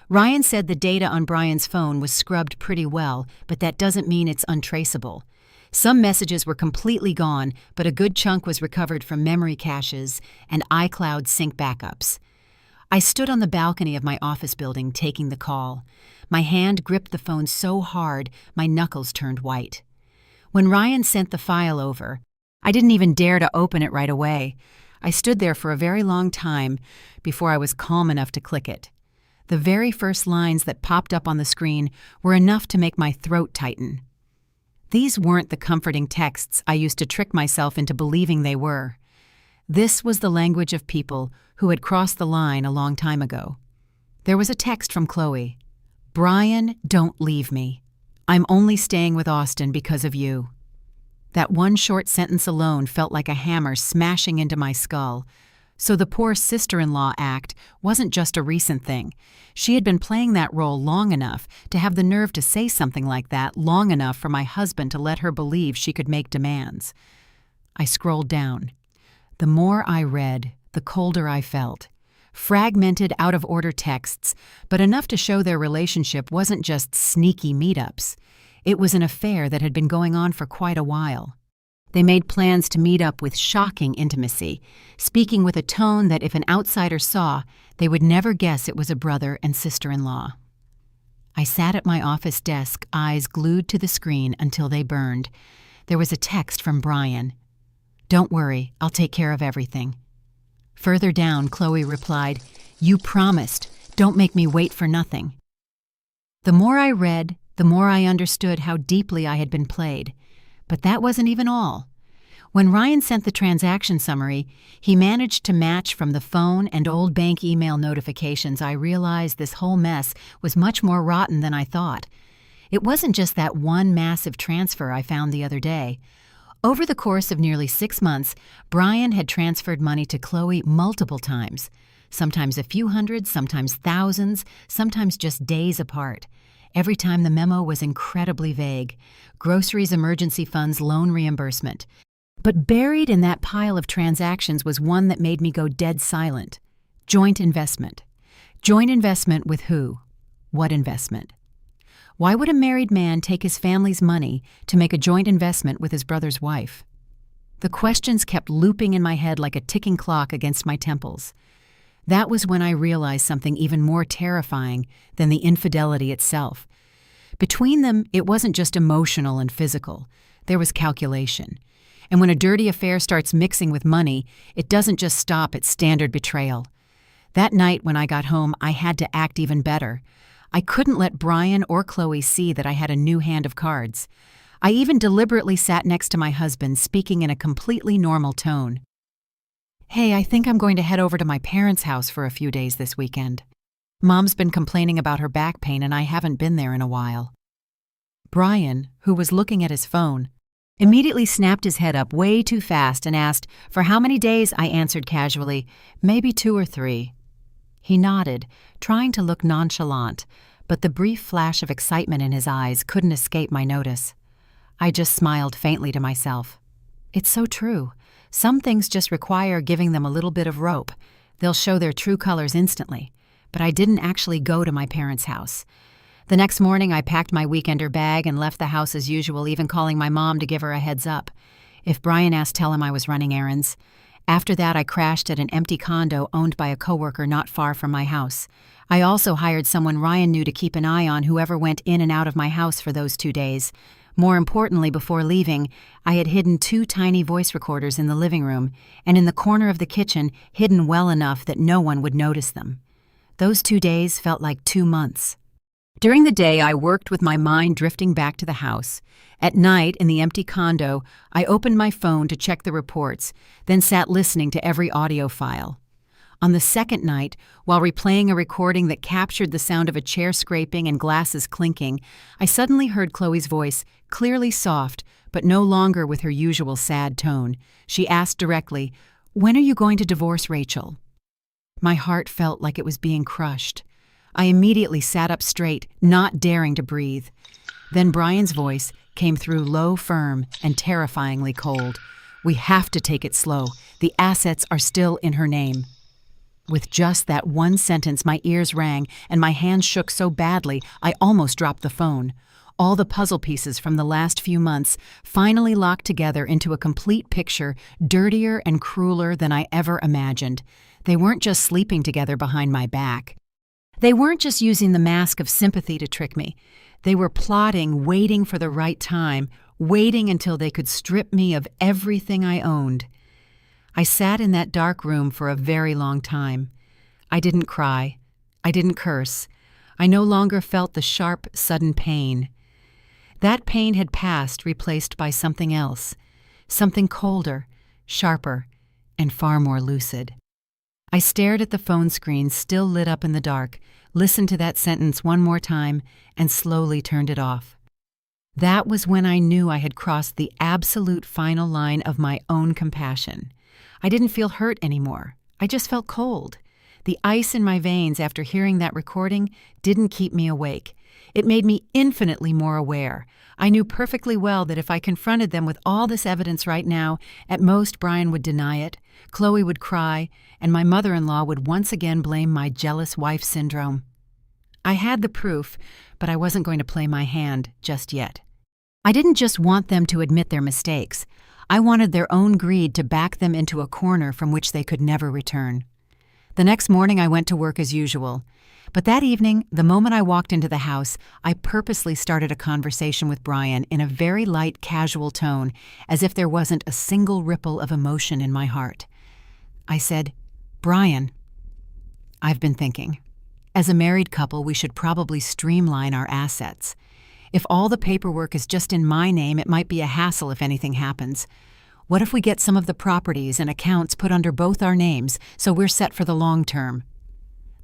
Ryan said the data on Brian's phone was scrubbed pretty well, but that doesn't mean it's untraceable. Some messages were completely gone, but a good chunk was recovered from memory caches and iCloud sync backups. I stood on the balcony of my office building taking the call. My hand gripped the phone so hard, my knuckles turned white. When Ryan sent the file over, I didn't even dare to open it right away. I stood there for a very long time before I was calm enough to click it. The very first lines that popped up on the screen were enough to make my throat tighten. These weren't the comforting texts I used to trick myself into believing they were. This was the language of people who had crossed the line a long time ago. There was a text from Chloe. "Brian, don't leave me. I'm only staying with Austin because of you." That one short sentence alone felt like a hammer smashing into my skull. So the poor sister-in-law act wasn't just a recent thing. She had been playing that role long enough to have the nerve to say something like that long enough for my husband to let her believe she could make demands. I scrolled down. The more I read, the colder I felt. Fragmented, out-of-order texts, but enough to show their relationship wasn't just sneaky meetups. It was an affair that had been going on for quite a while. They made plans to meet up with shocking intimacy, speaking with a tone that if an outsider saw, they would never guess it was a brother and sister-in-law. I sat at my office desk, eyes glued to the screen until they burned. There was a text from Brian. "Don't worry, I'll take care of everything." Further down, Chloe replied, "You promised. Don't make me wait for nothing." The more I read, the more I understood how deeply I had been played. But that wasn't even all. When Ryan sent the transaction summary, he managed to match from the phone and old bank email notifications. I realized this whole mess was much more rotten than I thought. It wasn't just that one massive transfer I found the other day. Over the course of nearly 6 months, Brian had transferred money to Chloe multiple times, sometimes a few hundred, sometimes thousands, sometimes just days apart. Every time the memo was incredibly vague. Groceries, emergency funds, loan reimbursement. But buried in that pile of transactions was one that made me go dead silent. Joint investment. Joint investment with who? What investment? Why would a married man take his family's money to make a joint investment with his brother's wife? The questions kept looping in my head like a ticking clock against my temples. That was when I realized something even more terrifying than the infidelity itself. Between them, it wasn't just emotional and physical. There was calculation. And when a dirty affair starts mixing with money, it doesn't just stop at standard betrayal. That night when I got home, I had to act even better. I couldn't let Brian or Chloe see that I had a new hand of cards. I even deliberately sat next to my husband, speaking in a completely normal tone. "Hey, I think I'm going to head over to my parents' house for a few days this weekend. Mom's been complaining about her back pain and I haven't been there in a while." Brian, who was looking at his phone, Immediately snapped his head up way too fast and asked, "For how many days?" I answered casually, "Maybe 2 or 3. He nodded, trying to look nonchalant, but the brief flash of excitement in his eyes couldn't escape my notice. I just smiled faintly to myself. It's so true. Some things just require giving them a little bit of rope. They'll show their true colors instantly. But I didn't actually go to my parents' house. The next morning, I packed my weekender bag and left the house as usual, even calling my mom to give her a heads up. If Brian asked, tell him I was running errands. After that, I crashed at an empty condo owned by a coworker not far from my house. I also hired someone Ryan knew to keep an eye on whoever went in and out of my house for those 2 days. More importantly, before leaving, I had hidden 2 tiny voice recorders in the living room and in the corner of the kitchen, hidden well enough that no one would notice them. Those 2 days felt like 2 months. During the day, I worked with my mind drifting back to the house. At night, in the empty condo, I opened my phone to check the reports, then sat listening to every audio file. On the second night, while replaying a recording that captured the sound of a chair scraping and glasses clinking, I suddenly heard Chloe's voice, clearly soft, but no longer with her usual sad tone. She asked directly, "When are you going to divorce Rachel?" My heart felt like it was being crushed. I immediately sat up straight, not daring to breathe. Then Brian's voice came through low, firm, and terrifyingly cold. "We have to take it slow. The assets are still in her name." With just that one sentence, my ears rang and my hands shook so badly I almost dropped the phone. All the puzzle pieces from the last few months finally locked together into a complete picture, dirtier and crueler than I ever imagined. They weren't just sleeping together behind my back. They weren't just using the mask of sympathy to trick me. They were plotting, waiting for the right time, waiting until they could strip me of everything I owned. I sat in that dark room for a very long time. I didn't cry. I didn't curse. I no longer felt the sharp, sudden pain. That pain had passed, replaced by something else, something colder, sharper, and far more lucid. I stared at the phone screen still lit up in the dark, listened to that sentence one more time, and slowly turned it off. That was when I knew I had crossed the absolute final line of my own compassion. I didn't feel hurt anymore. I just felt cold. The ice in my veins after hearing that recording didn't keep me awake. It made me infinitely more aware. I knew perfectly well that if I confronted them with all this evidence right now, at most Brian would deny it, Chloe would cry, and my mother-in-law would once again blame my jealous wife syndrome. I had the proof, but I wasn't going to play my hand just yet. I didn't just want them to admit their mistakes. I wanted their own greed to back them into a corner from which they could never return. The next morning I went to work as usual. But that evening, the moment I walked into the house, I purposely started a conversation with Brian in a very light, casual tone, as if there wasn't a single ripple of emotion in my heart. I said, "Brian, I've been thinking. As a married couple, we should probably streamline our assets. If all the paperwork is just in my name, it might be a hassle if anything happens. What if we get some of the properties and accounts put under both our names so we're set for the long term?"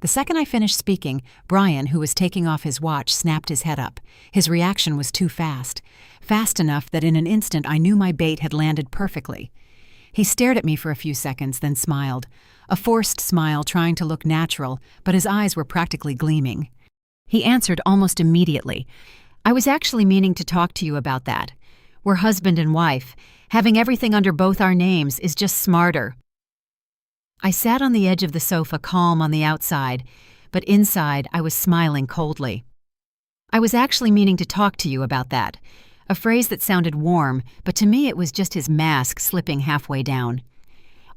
The second I finished speaking, Brian, who was taking off his watch, snapped his head up. His reaction was too fast. Fast enough that in an instant I knew my bait had landed perfectly. He stared at me for a few seconds, then smiled. A forced smile trying to look natural, but his eyes were practically gleaming. He answered almost immediately. "I was actually meaning to talk to you about that. We're husband and wife. Having everything under both our names is just smarter." I sat on the edge of the sofa, calm on the outside, but inside I was smiling coldly. "I was actually meaning to talk to you about that." A phrase that sounded warm, but to me it was just his mask slipping halfway down.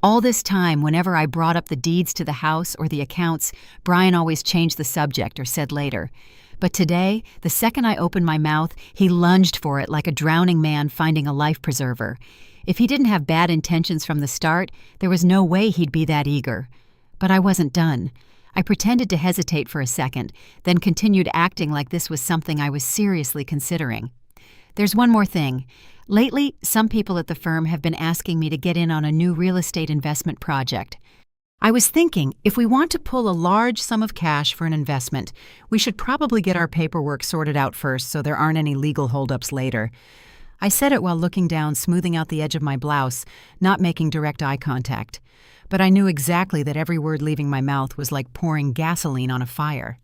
All this time, whenever I brought up the deeds to the house or the accounts, Brian always changed the subject or said later. But today, the second I opened my mouth, he lunged for it like a drowning man finding a life preserver. If he didn't have bad intentions from the start, there was no way he'd be that eager. But I wasn't done. I pretended to hesitate for a second, then continued acting like this was something I was seriously considering. "There's one more thing. Lately, some people at the firm have been asking me to get in on a new real estate investment project. I was thinking, if we want to pull a large sum of cash for an investment, we should probably get our paperwork sorted out first so there aren't any legal holdups later. I said it while looking down, smoothing out the edge of my blouse, not making direct eye contact. But I knew exactly that every word leaving my mouth was like pouring gasoline on a fire.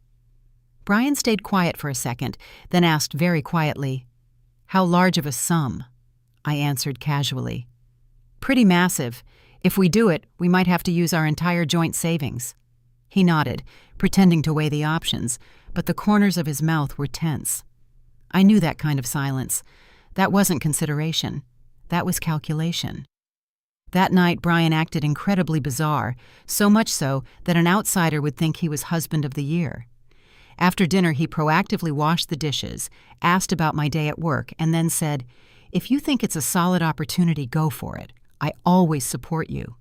Brian stayed quiet for a second, then asked very quietly, "How large of a sum?" I answered casually, "Pretty massive. If we do it, we might have to use our entire joint savings." He nodded, pretending to weigh the options, but the corners of his mouth were tense. I knew that kind of silence. That wasn't consideration. That was calculation. That night, Brian acted incredibly bizarre, so much so that an outsider would think he was husband of the year. After dinner, he proactively washed the dishes, asked about my day at work, and then said, "If you think it's a solid opportunity, go for it. I always support you."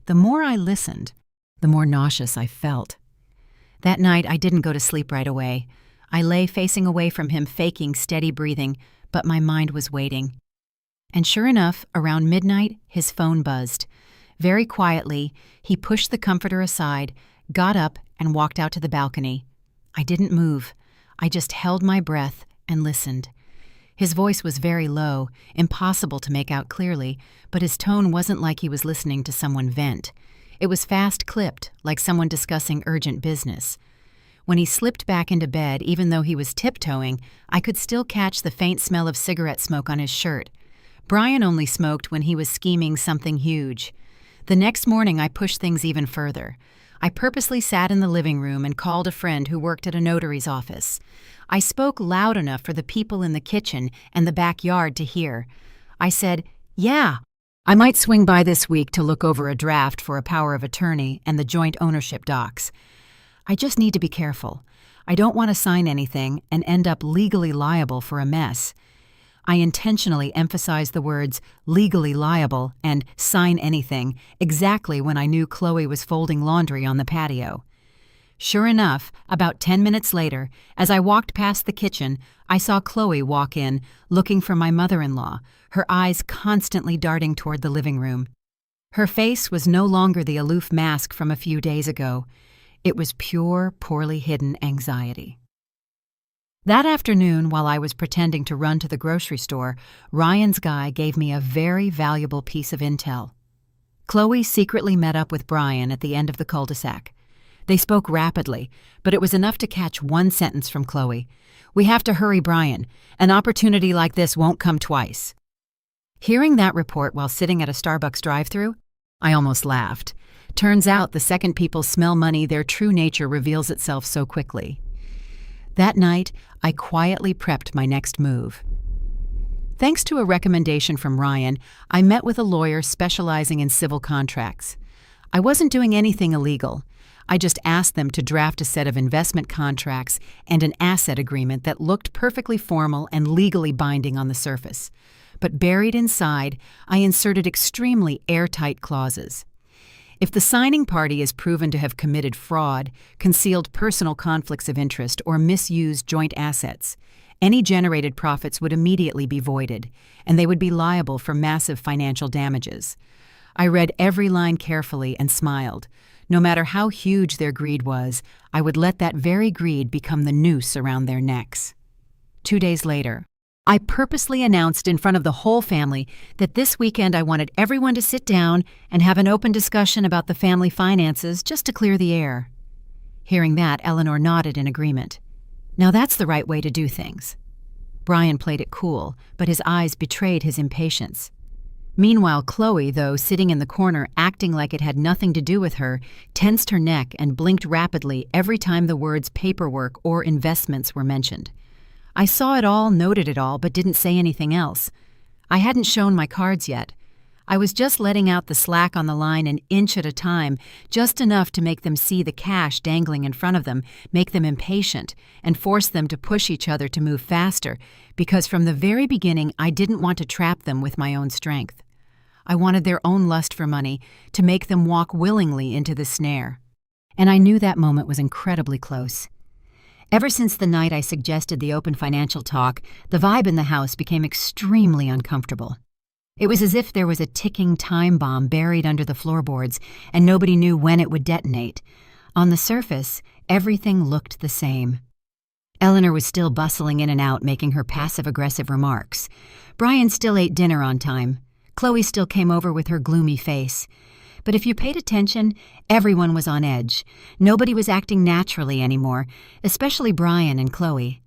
The more I listened, the more nauseous I felt. That night, I didn't go to sleep right away. I lay facing away from him, faking steady breathing, but my mind was waiting. And sure enough, around midnight, his phone buzzed. Very quietly, he pushed the comforter aside, got up, and walked out to the balcony. I didn't move. I just held my breath and listened. His voice was very low, impossible to make out clearly, but his tone wasn't like he was listening to someone vent. It was fast-clipped, like someone discussing urgent business. When he slipped back into bed, even though he was tiptoeing, I could still catch the faint smell of cigarette smoke on his shirt. Brian only smoked when he was scheming something huge. The next morning, I pushed things even further. I purposely sat in the living room and called a friend who worked at a notary's office. I spoke loud enough for the people in the kitchen and the backyard to hear. I said, "Yeah, I might swing by this week to look over a draft for a power of attorney and the joint ownership docs. I just need to be careful. I don't want to sign anything and end up legally liable for a mess." I intentionally emphasized the words legally liable and sign anything exactly when I knew Chloe was folding laundry on the patio. Sure enough, about 10 minutes later, as I walked past the kitchen, I saw Chloe walk in, looking for my mother-in-law, her eyes constantly darting toward the living room. Her face was no longer the aloof mask from a few days ago. It was pure, poorly hidden anxiety. That afternoon, while I was pretending to run to the grocery store, Ryan's guy gave me a very valuable piece of intel. Chloe secretly met up with Brian at the end of the cul-de-sac. They spoke rapidly, but it was enough to catch one sentence from Chloe. "We have to hurry, Brian. An opportunity like this won't come twice." Hearing that report while sitting at a Starbucks drive-thru, I almost laughed. Turns out the second people smell money, their true nature reveals itself so quickly. That night, I quietly prepped my next move. Thanks to a recommendation from Ryan, I met with a lawyer specializing in civil contracts. I wasn't doing anything illegal. I just asked them to draft a set of investment contracts and an asset agreement that looked perfectly formal and legally binding on the surface. But buried inside, I inserted extremely airtight clauses. If the signing party is proven to have committed fraud, concealed personal conflicts of interest, or misused joint assets, any generated profits would immediately be voided, and they would be liable for massive financial damages. I read every line carefully and smiled. No matter how huge their greed was, I would let that very greed become the noose around their necks. 2 days later, I purposely announced in front of the whole family that this weekend I wanted everyone to sit down and have an open discussion about the family finances just to clear the air. Hearing that, Eleanor nodded in agreement. Now that's the right way to do things. Brian played it cool, but his eyes betrayed his impatience. Meanwhile, Chloe, though sitting in the corner acting like it had nothing to do with her, tensed her neck and blinked rapidly every time the words paperwork or investments were mentioned. I saw it all, noted it all, but didn't say anything else. I hadn't shown my cards yet. I was just letting out the slack on the line an inch at a time, just enough to make them see the cash dangling in front of them, make them impatient, and force them to push each other to move faster, because from the very beginning I didn't want to trap them with my own strength. I wanted their own lust for money to make them walk willingly into the snare. And I knew that moment was incredibly close. Ever since the night I suggested the open financial talk, the vibe in the house became extremely uncomfortable. It was as if there was a ticking time bomb buried under the floorboards, and nobody knew when it would detonate. On the surface, everything looked the same. Eleanor was still bustling in and out, making her passive-aggressive remarks. Brian still ate dinner on time. Chloe still came over with her gloomy face. But if you paid attention, everyone was on edge. Nobody was acting naturally anymore, especially Brian and Chloe.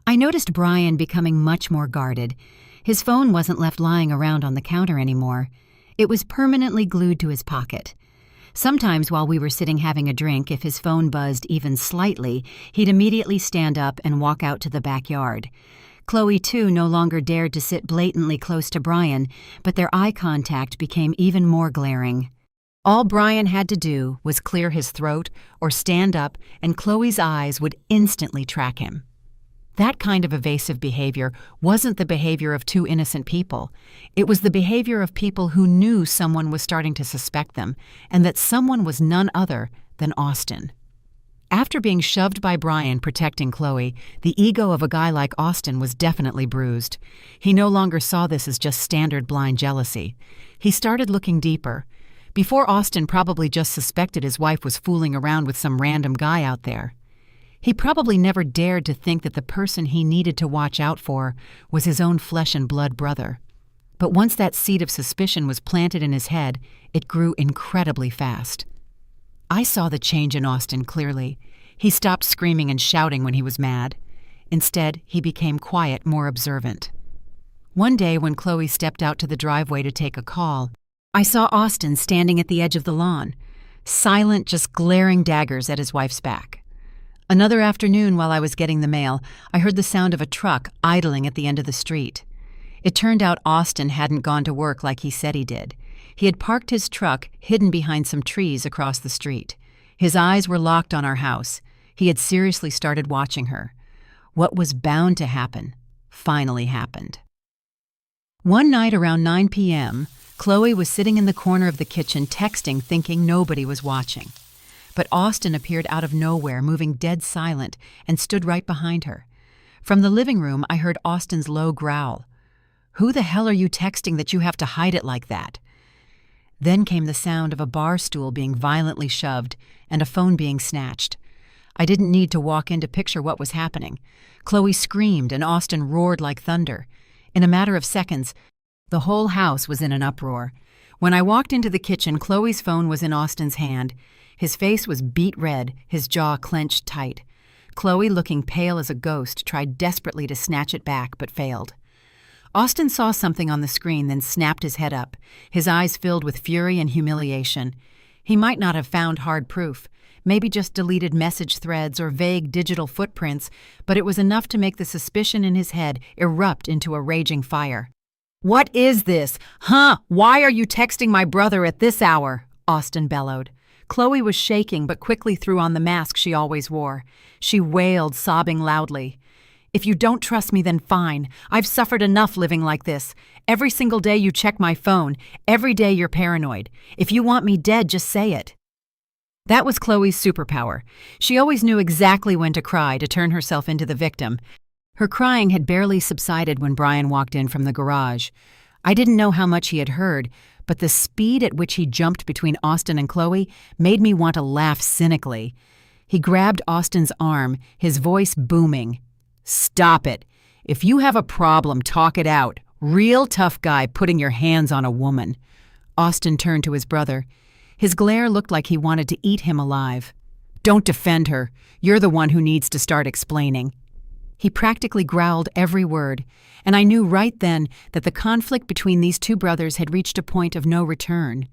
I noticed Brian becoming much more guarded. His phone wasn't left lying around on the counter anymore. It was permanently glued to his pocket. Sometimes while we were sitting having a drink, if his phone buzzed even slightly, he'd immediately stand up and walk out to the backyard. Chloe, too, no longer dared to sit blatantly close to Brian, but their eye contact became even more glaring. All Brian had to do was clear his throat or stand up, and Chloe's eyes would instantly track him. That kind of evasive behavior wasn't the behavior of two innocent people. It was the behavior of people who knew someone was starting to suspect them, and that someone was none other than Austin. After being shoved by Brian protecting Chloe, the ego of a guy like Austin was definitely bruised. He no longer saw this as just standard blind jealousy. He started looking deeper. Before, Austin probably just suspected his wife was fooling around with some random guy out there. He probably never dared to think that the person he needed to watch out for was his own flesh and blood brother. But once that seed of suspicion was planted in his head, it grew incredibly fast. I saw the change in Austin clearly. He stopped screaming and shouting when he was mad. Instead, he became quiet, more observant. One day when Chloe stepped out to the driveway to take a call, I saw Austin standing at the edge of the lawn, silent, just glaring daggers at his wife's back. Another afternoon while I was getting the mail, I heard the sound of a truck idling at the end of the street. It turned out Austin hadn't gone to work like he said he did. He had parked his truck hidden behind some trees across the street. His eyes were locked on our house. He had seriously started watching her. What was bound to happen finally happened. One night around 9 p.m., Chloe was sitting in the corner of the kitchen texting, thinking nobody was watching. But Austin appeared out of nowhere, moving dead silent, and stood right behind her. From the living room, I heard Austin's low growl. "Who the hell are you texting that you have to hide it like that?" Then came the sound of a bar stool being violently shoved and a phone being snatched. I didn't need to walk in to picture what was happening. Chloe screamed and Austin roared like thunder. In a matter of seconds, the whole house was in an uproar. When I walked into the kitchen, Chloe's phone was in Austin's hand. His face was beet red, his jaw clenched tight. Chloe, looking pale as a ghost, tried desperately to snatch it back, but failed. Austin saw something on the screen, then snapped his head up, his eyes filled with fury and humiliation. He might not have found hard proof, maybe just deleted message threads or vague digital footprints, but it was enough to make the suspicion in his head erupt into a raging fire. "What is this? Huh? Why are you texting my brother at this hour?" Austin bellowed. Chloe was shaking but quickly threw on the mask she always wore. She wailed, sobbing loudly. "If you don't trust me, then fine. I've suffered enough living like this. Every single day you check my phone. Every day you're paranoid. If you want me dead, just say it." That was Chloe's superpower. She always knew exactly when to cry to turn herself into the victim. Her crying had barely subsided when Brian walked in from the garage. I didn't know how much he had heard, but the speed at which he jumped between Austin and Chloe made me want to laugh cynically. He grabbed Austin's arm, his voice booming. "Stop it. If you have a problem, talk it out. Real tough guy putting your hands on a woman." Austin turned to his brother. His glare looked like he wanted to eat him alive. "Don't defend her. You're the one who needs to start explaining." He practically growled every word, and I knew right then that the conflict between these two brothers had reached a point of no return.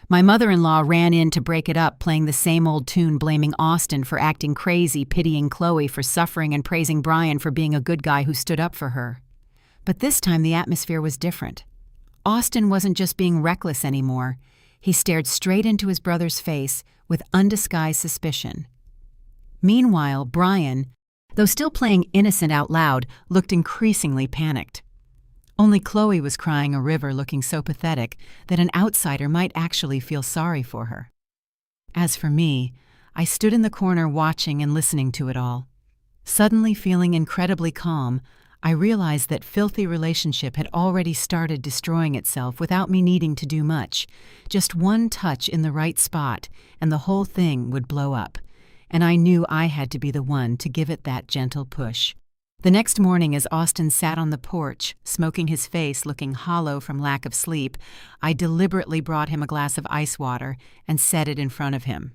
My mother-in-law ran in to break it up, playing the same old tune, blaming Austin for acting crazy, pitying Chloe for suffering, and praising Brian for being a good guy who stood up for her. But this time the atmosphere was different. Austin wasn't just being reckless anymore. He stared straight into his brother's face with undisguised suspicion. Meanwhile, Brian, though still playing innocent out loud, looked increasingly panicked. Only Chloe was crying a river, looking so pathetic that an outsider might actually feel sorry for her. As for me, I stood in the corner watching and listening to it all. Suddenly feeling incredibly calm, I realized that filthy relationship had already started destroying itself without me needing to do much. Just one touch in the right spot, and the whole thing would blow up. and I knew I had to be the one to give it that gentle push. The next morning, as Austin sat on the porch, smoking his face looking hollow from lack of sleep, I deliberately brought him a glass of ice water and set it in front of him.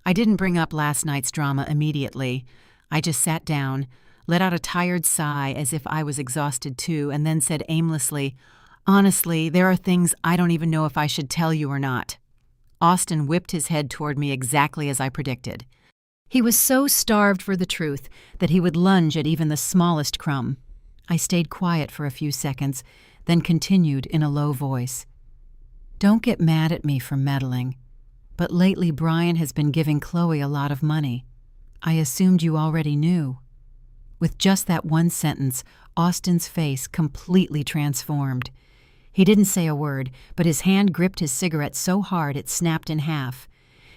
I didn't bring up last night's drama immediately. I just sat down, let out a tired sigh as if I was exhausted too, and then said aimlessly, "Honestly, there are things I don't even know if I should tell you or not." Austin whipped his head toward me exactly as I predicted. He was so starved for the truth that he would lunge at even the smallest crumb. I stayed quiet for a few seconds, then continued in a low voice. "Don't get mad at me for meddling, but lately Brian has been giving Chloe a lot of money. I assumed you already knew." With just that one sentence, Austin's face completely transformed. He didn't say a word, but his hand gripped his cigarette so hard it snapped in half.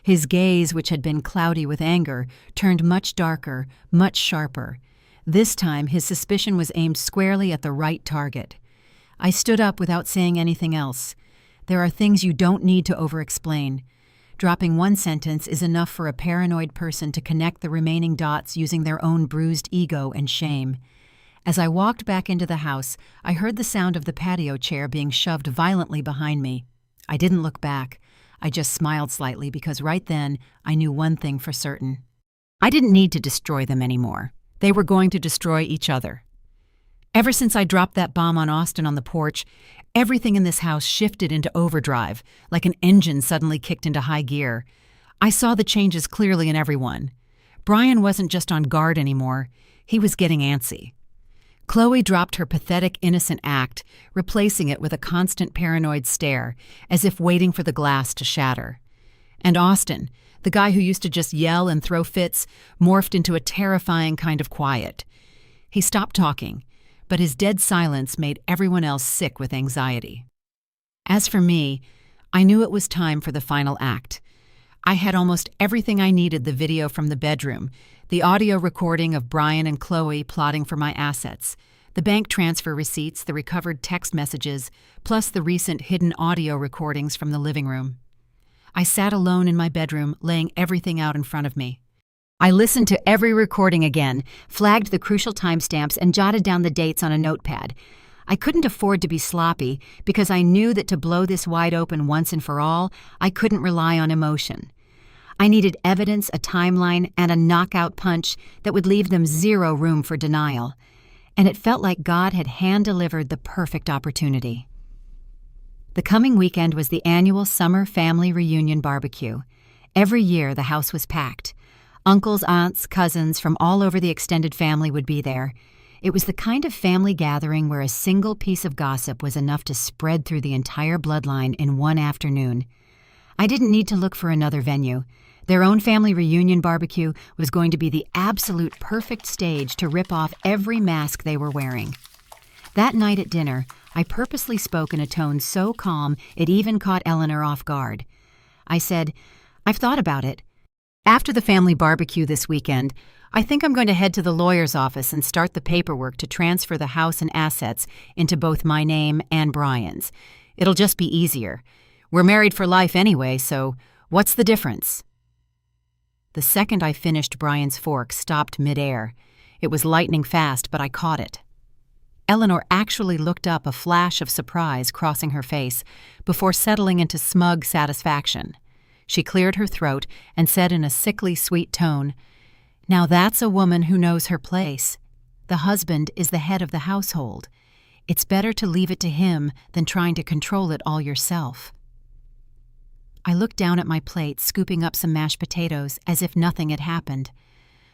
His gaze, which had been cloudy with anger, turned much darker, much sharper. This time, his suspicion was aimed squarely at the right target. I stood up without saying anything else. There are things you don't need to over-explain. Dropping one sentence is enough for a paranoid person to connect the remaining dots using their own bruised ego and shame. As I walked back into the house, I heard the sound of the patio chair being shoved violently behind me. I didn't look back. I just smiled slightly because right then I knew one thing for certain. I didn't need to destroy them anymore. They were going to destroy each other. Ever since I dropped that bomb on Austin on the porch, everything in this house shifted into overdrive, like an engine suddenly kicked into high gear. I saw the changes clearly in everyone. Brian wasn't just on guard anymore. He was getting antsy. Chloe dropped her pathetic, innocent act, replacing it with a constant paranoid stare, as if waiting for the glass to shatter. And Austin, the guy who used to just yell and throw fits, morphed into a terrifying kind of quiet. He stopped talking, but his dead silence made everyone else sick with anxiety. As for me, I knew it was time for the final act. I had almost everything I needed: the video from the bedroom, the audio recording of Brian and Chloe plotting for my assets, the bank transfer receipts, the recovered text messages, plus the recent hidden audio recordings from the living room. I sat alone in my bedroom, laying everything out in front of me. I listened to every recording again, flagged the crucial timestamps, and jotted down the dates on a notepad. I couldn't afford to be sloppy because I knew that to blow this wide open once and for all, I couldn't rely on emotion. I needed evidence, a timeline, and a knockout punch that would leave them zero room for denial. And it felt like God had hand-delivered the perfect opportunity. The coming weekend was the annual summer family reunion barbecue. Every year, the house was packed. Uncles, aunts, cousins from all over the extended family would be there. It was the kind of family gathering where a single piece of gossip was enough to spread through the entire bloodline in one afternoon. I didn't need to look for another venue. Their own family reunion barbecue was going to be the absolute perfect stage to rip off every mask they were wearing. That night at dinner, I purposely spoke in a tone so calm it even caught Eleanor off guard. I said, "I've thought about it. After the family barbecue this weekend, I think I'm going to head to the lawyer's office and start the paperwork to transfer the house and assets into both my name and Brian's. It'll just be easier. We're married for life anyway, so what's the difference?" The second I finished, Brian's fork stopped midair. It was lightning fast, but I caught it. Eleanor actually looked up, a flash of surprise crossing her face, before settling into smug satisfaction. She cleared her throat and said in a sickly sweet tone, "Now that's a woman who knows her place. The husband is the head of the household. It's better to leave it to him than trying to control it all yourself." I looked down at my plate, scooping up some mashed potatoes as if nothing had happened.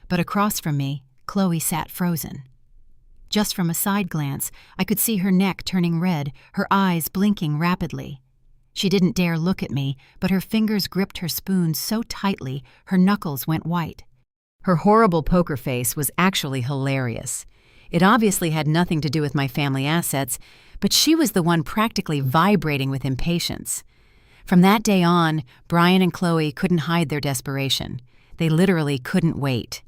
But across from me, Chloe sat frozen. Just from a side glance, I could see her neck turning red, her eyes blinking rapidly. She didn't dare look at me, but her fingers gripped her spoon so tightly her knuckles went white. Her horrible poker face was actually hilarious. It obviously had nothing to do with my family assets, but she was the one practically vibrating with impatience. From that day on, Brian and Chloe couldn't hide their desperation. They literally couldn't wait.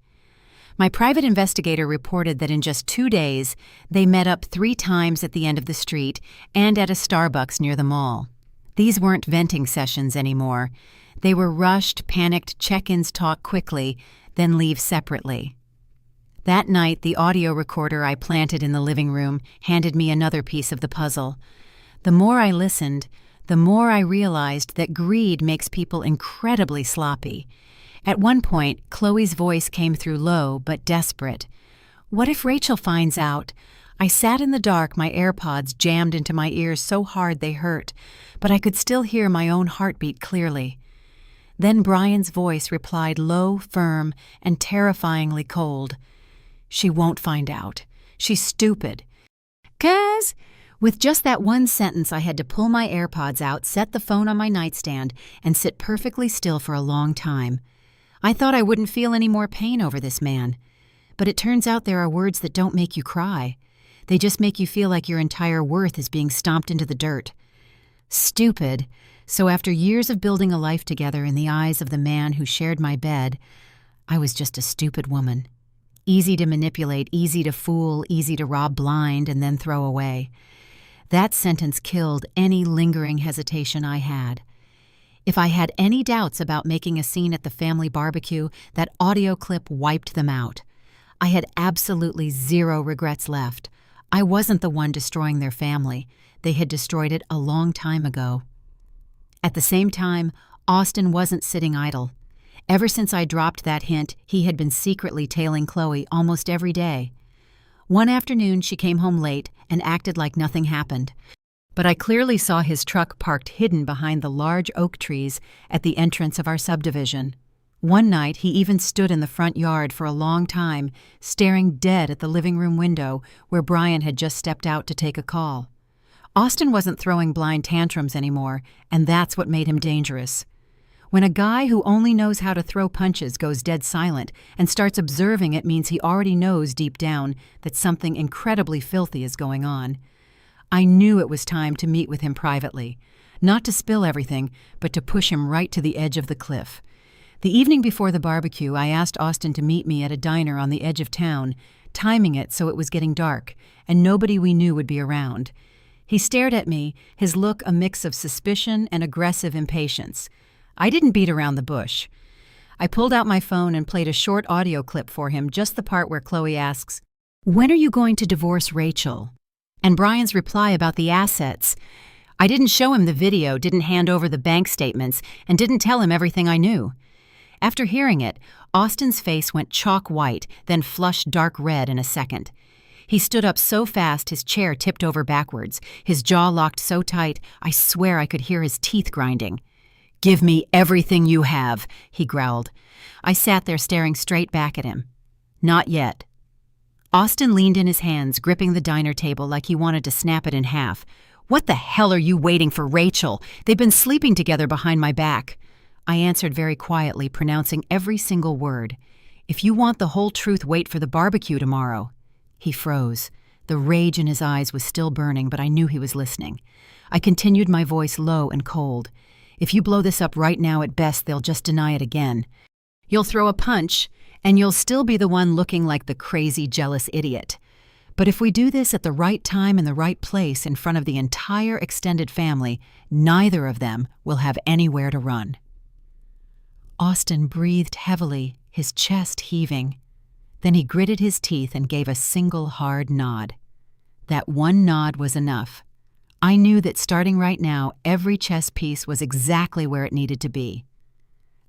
My private investigator reported that in just 2 days, they met up 3 times at the end of the street and at a Starbucks near the mall. These weren't venting sessions anymore. They were rushed, panicked check-ins, talk quickly, then leave separately. That night, the audio recorder I planted in the living room handed me another piece of the puzzle. The more I listened, the more I realized that greed makes people incredibly sloppy. At one point, Chloe's voice came through low but desperate. "What if Rachel finds out?" I sat in the dark, my AirPods jammed into my ears so hard they hurt, but I could still hear my own heartbeat clearly. Then Brian's voice replied, low, firm, and terrifyingly cold. "She won't find out. She's stupid." "'Cause?" With just that one sentence, I had to pull my AirPods out, set the phone on my nightstand, and sit perfectly still for a long time. I thought I wouldn't feel any more pain over this man. But it turns out there are words that don't make you cry. They just make you feel like your entire worth is being stomped into the dirt. Stupid. So after years of building a life together in the eyes of the man who shared my bed, I was just a stupid woman. Easy to manipulate, easy to fool, easy to rob blind and then throw away. That sentence killed any lingering hesitation I had. If I had any doubts about making a scene at the family barbecue, that audio clip wiped them out. I had absolutely zero regrets left. I wasn't the one destroying their family. They had destroyed it a long time ago. At the same time, Austin wasn't sitting idle. Ever since I dropped that hint, he had been secretly tailing Chloe almost every day. One afternoon, she came home late and acted like nothing happened. But I clearly saw his truck parked hidden behind the large oak trees at the entrance of our subdivision. One night, he even stood in the front yard for a long time, staring dead at the living room window where Brian had just stepped out to take a call. Austin wasn't throwing blind tantrums anymore, and that's what made him dangerous. When a guy who only knows how to throw punches goes dead silent and starts observing, it means he already knows deep down that something incredibly filthy is going on. I knew it was time to meet with him privately, not to spill everything, but to push him right to the edge of the cliff. The evening before the barbecue, I asked Austin to meet me at a diner on the edge of town, timing it so it was getting dark, and nobody we knew would be around. He stared at me, his look a mix of suspicion and aggressive impatience. I didn't beat around the bush. I pulled out my phone and played a short audio clip for him, just the part where Chloe asks, "When are you going to divorce Rachel?" And Brian's reply about the assets. I didn't show him the video, didn't hand over the bank statements, and didn't tell him everything I knew. After hearing it, Austin's face went chalk white, then flushed dark red in a second. He stood up so fast his chair tipped over backwards, his jaw locked so tight I swear I could hear his teeth grinding. "Give me everything you have," he growled. I sat there staring straight back at him. "Not yet." Austin leaned in his hands, gripping the diner table like he wanted to snap it in half. "What the hell are you waiting for, Rachel? They've been sleeping together behind my back." I answered very quietly, pronouncing every single word. "If you want the whole truth, wait for the barbecue tomorrow." He froze. The rage in his eyes was still burning, but I knew he was listening. I continued, my voice low and cold. "If you blow this up right now, at best they'll just deny it again. You'll throw a punch, and you'll still be the one looking like the crazy, jealous idiot. But if we do this at the right time in the right place in front of the entire extended family, neither of them will have anywhere to run." Austin breathed heavily, his chest heaving. Then he gritted his teeth and gave a single hard nod. That one nod was enough. I knew that starting right now, every chess piece was exactly where it needed to be.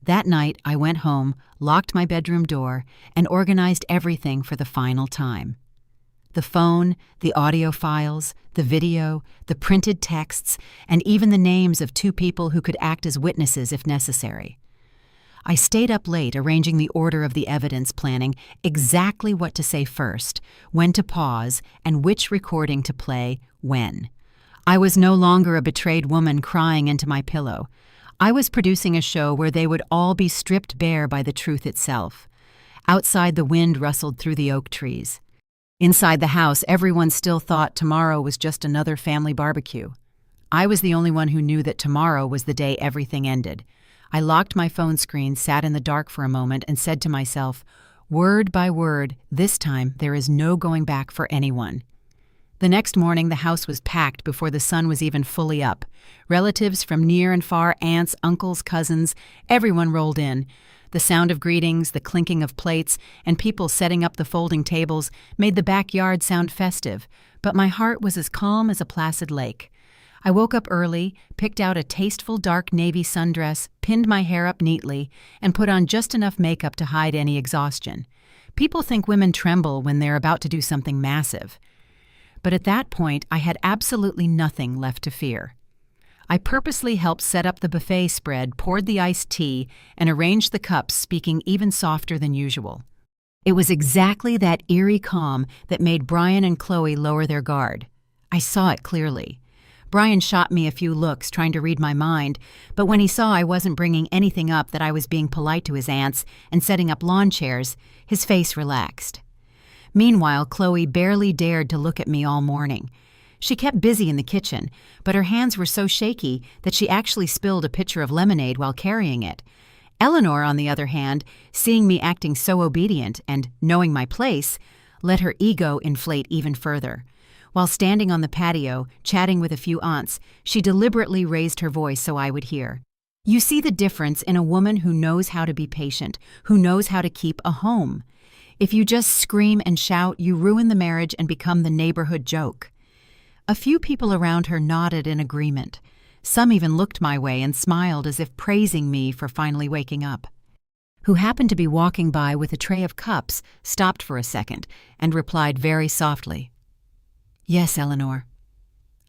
That night, I went home, locked my bedroom door, and organized everything for the final time. The phone, the audio files, the video, the printed texts, and even the names of 2 people who could act as witnesses if necessary. I stayed up late arranging the order of the evidence, planning exactly what to say first, when to pause, and which recording to play when. I was no longer a betrayed woman crying into my pillow. I was producing a show where they would all be stripped bare by the truth itself. Outside, the wind rustled through the oak trees. Inside the house, everyone still thought tomorrow was just another family barbecue. I was the only one who knew that tomorrow was the day everything ended. I locked my phone screen, sat in the dark for a moment, and said to myself, word by word, this time there is no going back for anyone. The next morning, the house was packed before the sun was even fully up. Relatives from near and far, aunts, uncles, cousins, everyone rolled in. The sound of greetings, the clinking of plates, and people setting up the folding tables made the backyard sound festive, but my heart was as calm as a placid lake. I woke up early, picked out a tasteful dark navy sundress, pinned my hair up neatly, and put on just enough makeup to hide any exhaustion. People think women tremble when they're about to do something massive. But at that point, I had absolutely nothing left to fear. I purposely helped set up the buffet spread, poured the iced tea, and arranged the cups, speaking even softer than usual. It was exactly that eerie calm that made Brian and Chloe lower their guard. I saw it clearly. Brian shot me a few looks, trying to read my mind, but when he saw I wasn't bringing anything up, that I was being polite to his aunts and setting up lawn chairs, his face relaxed. Meanwhile, Chloe barely dared to look at me all morning. She kept busy in the kitchen, but her hands were so shaky that she actually spilled a pitcher of lemonade while carrying it. Eleanor, on the other hand, seeing me acting so obedient and knowing my place, let her ego inflate even further. While standing on the patio, chatting with a few aunts, she deliberately raised her voice so I would hear. You see the difference in a woman who knows how to be patient, who knows how to keep a home. If you just scream and shout, you ruin the marriage and become the neighborhood joke. A few people around her nodded in agreement. Some even looked my way and smiled as if praising me for finally waking up. Who happened to be walking by with a tray of cups, stopped for a second and replied very softly. Yes, Eleanor.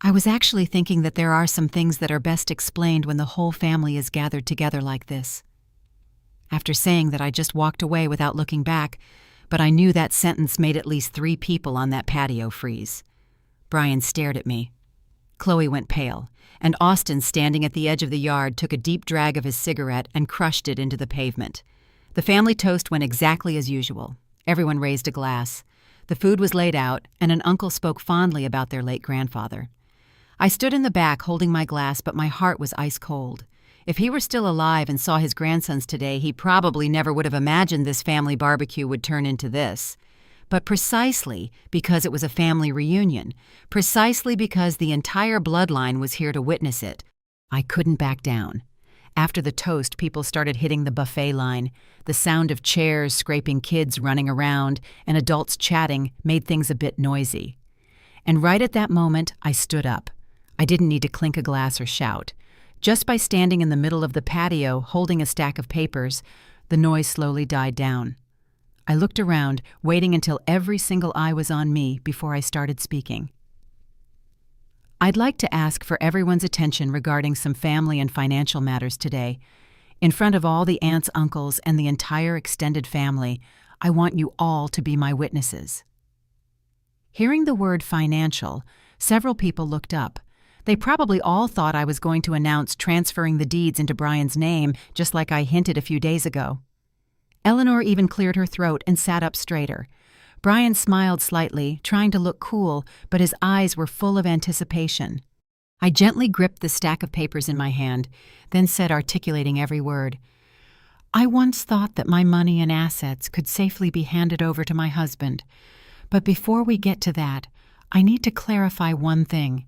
I was actually thinking that there are some things that are best explained when the whole family is gathered together like this. After saying that, I just walked away without looking back, but I knew that sentence made at least 3 people on that patio freeze. Brian stared at me. Chloe went pale, and Austin, standing at the edge of the yard, took a deep drag of his cigarette and crushed it into the pavement. The family toast went exactly as usual. Everyone raised a glass. The food was laid out, and an uncle spoke fondly about their late grandfather. I stood in the back holding my glass, but my heart was ice cold. If he were still alive and saw his grandsons today, he probably never would have imagined this family barbecue would turn into this. But precisely because it was a family reunion, precisely because the entire bloodline was here to witness it, I couldn't back down. After the toast, people started hitting the buffet line. The sound of chairs scraping, kids running around, and adults chatting made things a bit noisy. And right at that moment, I stood up. I didn't need to clink a glass or shout. Just by standing in the middle of the patio, holding a stack of papers, the noise slowly died down. I looked around, waiting until every single eye was on me before I started speaking. I'd like to ask for everyone's attention regarding some family and financial matters today. In front of all the aunts, uncles, and the entire extended family, I want you all to be my witnesses. Hearing the word financial, several people looked up. They probably all thought I was going to announce transferring the deeds into Brian's name, just like I hinted a few days ago. Eleanor even cleared her throat and sat up straighter. Brian smiled slightly, trying to look cool, but his eyes were full of anticipation. I gently gripped the stack of papers in my hand, then said, articulating every word, I once thought that my money and assets could safely be handed over to my husband. But before we get to that, I need to clarify one thing.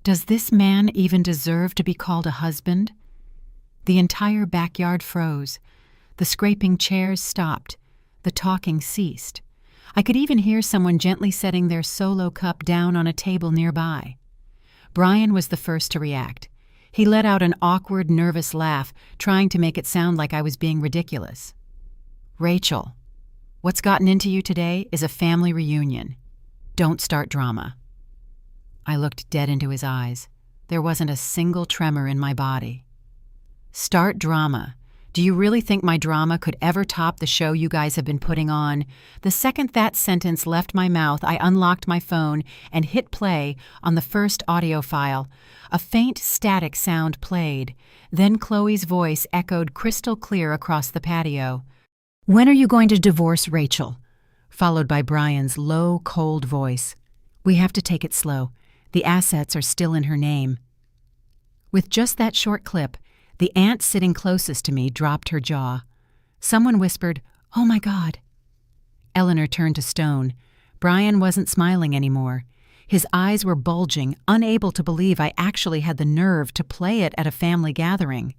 Does this man even deserve to be called a husband? The entire backyard froze. The scraping chairs stopped. The talking ceased. I could even hear someone gently setting their solo cup down on a table nearby. Brian was the first to react. He let out an awkward, nervous laugh, trying to make it sound like I was being ridiculous. Rachel, what's gotten into you today is a family reunion. Don't start drama. I looked dead into his eyes. There wasn't a single tremor in my body. Start drama. Do you really think my drama could ever top the show you guys have been putting on? The second that sentence left my mouth, I unlocked my phone and hit play on the first audio file. A faint static sound played. Then Chloe's voice echoed crystal clear across the patio. When are you going to divorce Rachel? Followed by Brian's low, cold voice. We have to take it slow. The assets are still in her name. With just that short clip, the aunt sitting closest to me dropped her jaw. Someone whispered, "Oh my God." Eleanor turned to stone. Brian wasn't smiling anymore. His eyes were bulging, unable to believe I actually had the nerve to play it at a family gathering.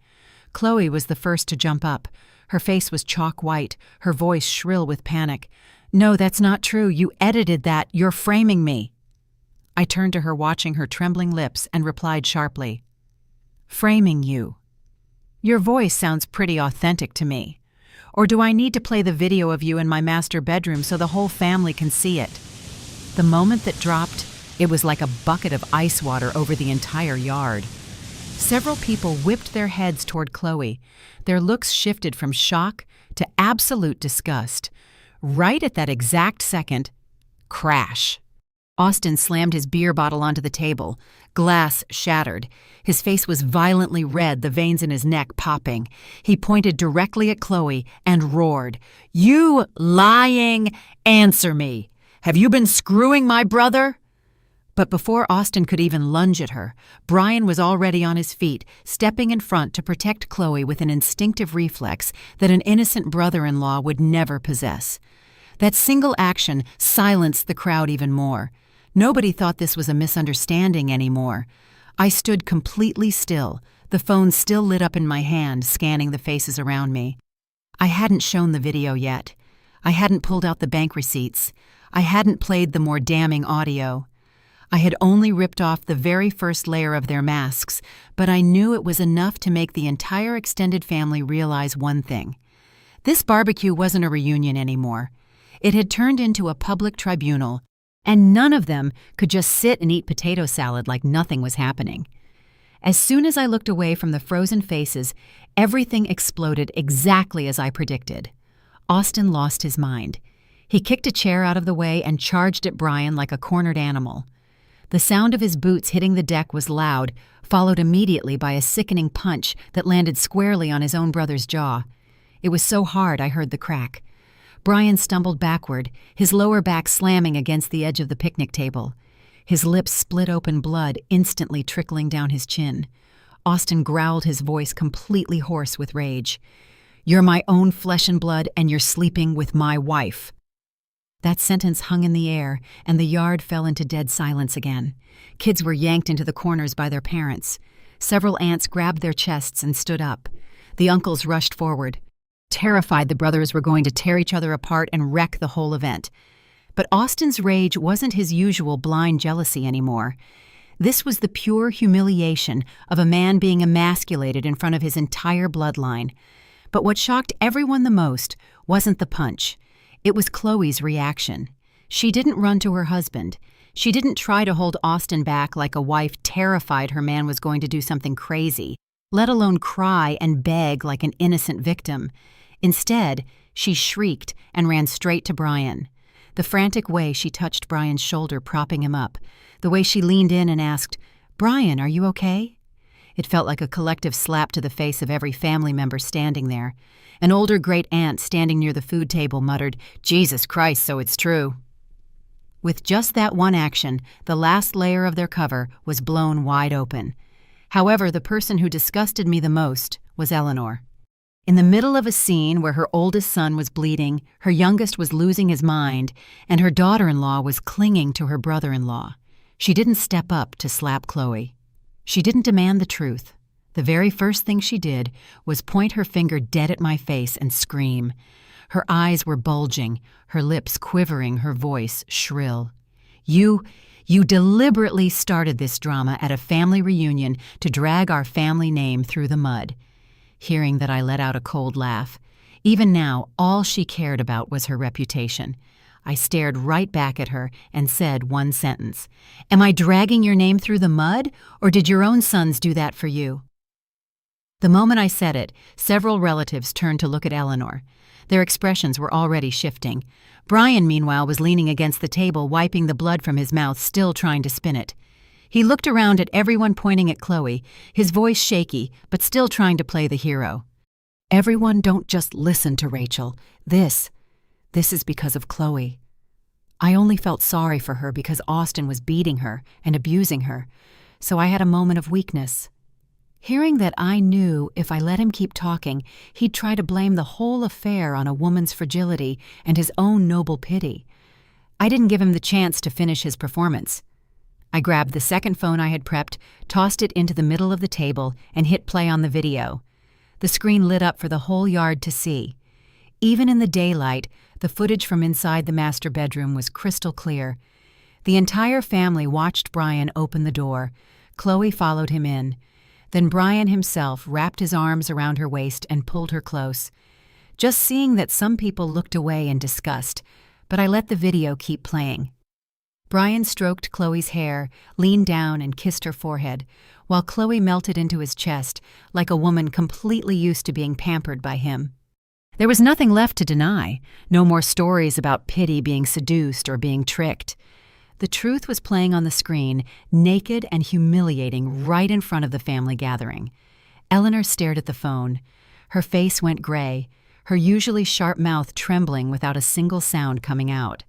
Chloe was the first to jump up. Her face was chalk white, her voice shrill with panic. "No, that's not true. You edited that. You're framing me." I turned to her, watching her trembling lips, and replied sharply, "Framing you? Your voice sounds pretty authentic to me. Or do I need to play the video of you in my master bedroom so the whole family can see it?" The moment that dropped, it was like a bucket of ice water over the entire yard. Several people whipped their heads toward Chloe. Their looks shifted from shock to absolute disgust. Right at that exact second, crash. Austin slammed his beer bottle onto the table. Glass shattered. His face was violently red, the veins in his neck popping. He pointed directly at Chloe and roared, "You lying! Answer me! Have you been screwing my brother?" But before Austin could even lunge at her, Brian was already on his feet, stepping in front to protect Chloe with an instinctive reflex that an innocent brother-in-law would never possess. That single action silenced the crowd even more. Nobody thought this was a misunderstanding anymore. I stood completely still, the phone still lit up in my hand, scanning the faces around me. I hadn't shown the video yet. I hadn't pulled out the bank receipts. I hadn't played the more damning audio. I had only ripped off the very first layer of their masks, but I knew it was enough to make the entire extended family realize one thing. This barbecue wasn't a reunion anymore. It had turned into a public tribunal, and none of them could just sit and eat potato salad like nothing was happening. As soon as I looked away from the frozen faces, everything exploded exactly as I predicted. Austin lost his mind. He kicked a chair out of the way and charged at Brian like a cornered animal. The sound of his boots hitting the deck was loud, followed immediately by a sickening punch that landed squarely on his own brother's jaw. It was so hard I heard the crack. Brian stumbled backward, his lower back slamming against the edge of the picnic table. His lips split open, blood instantly trickling down his chin. Austin growled, his voice completely hoarse with rage. "You're my own flesh and blood, and you're sleeping with my wife." That sentence hung in the air, and the yard fell into dead silence again. Kids were yanked into the corners by their parents. Several aunts grabbed their chests and stood up. The uncles rushed forward. Terrified the brothers were going to tear each other apart and wreck the whole event. But Austin's rage wasn't his usual blind jealousy anymore. This was the pure humiliation of a man being emasculated in front of his entire bloodline. But what shocked everyone the most wasn't the punch. It was Chloe's reaction. She didn't run to her husband. She didn't try to hold Austin back like a wife terrified her man was going to do something crazy, let alone cry and beg like an innocent victim. Instead, she shrieked and ran straight to Brian. The frantic way she touched Brian's shoulder, propping him up. The way she leaned in and asked, "Brian, are you okay?" It felt like a collective slap to the face of every family member standing there. An older great-aunt standing near the food table muttered, "Jesus Christ, so it's true." With just that one action, the last layer of their cover was blown wide open. However, the person who disgusted me the most was Eleanor. In the middle of a scene where her oldest son was bleeding, her youngest was losing his mind, and her daughter-in-law was clinging to her brother-in-law, she didn't step up to slap Chloe. She didn't demand the truth. The very first thing she did was point her finger dead at my face and scream. Her eyes were bulging, her lips quivering, her voice shrill. You deliberately started this drama at a family reunion to drag our family name through the mud." Hearing that, I let out a cold laugh. Even now, all she cared about was her reputation. I stared right back at her and said one sentence. "Am I dragging your name through the mud, or did your own sons do that for you?" The moment I said it, several relatives turned to look at Eleanor. Their expressions were already shifting. Brian, meanwhile, was leaning against the table, wiping the blood from his mouth, still trying to spin it. He looked around at everyone, pointing at Chloe, his voice shaky, but still trying to play the hero. "Everyone, don't just listen to Rachel. This is because of Chloe. I only felt sorry for her because Austin was beating her and abusing her, so I had a moment of weakness. Hearing that, I knew if I let him keep talking, he'd try to blame the whole affair on a woman's fragility and his own noble pity. I didn't give him the chance to finish his performance. I grabbed the second phone I had prepped, tossed it into the middle of the table, and hit play on the video. The screen lit up for the whole yard to see. Even in the daylight, the footage from inside the master bedroom was crystal clear. The entire family watched Brian open the door. Chloe followed him in. Then Brian himself wrapped his arms around her waist and pulled her close. Just seeing that some people looked away in disgust, but I let the video keep playing. Brian stroked Chloe's hair, leaned down and kissed her forehead, while Chloe melted into his chest like a woman completely used to being pampered by him. There was nothing left to deny, no more stories about pity being seduced or being tricked. The truth was playing on the screen, naked and humiliating, right in front of the family gathering. Eleanor stared at the phone. Her face went gray, her usually sharp mouth trembling without a single sound coming out.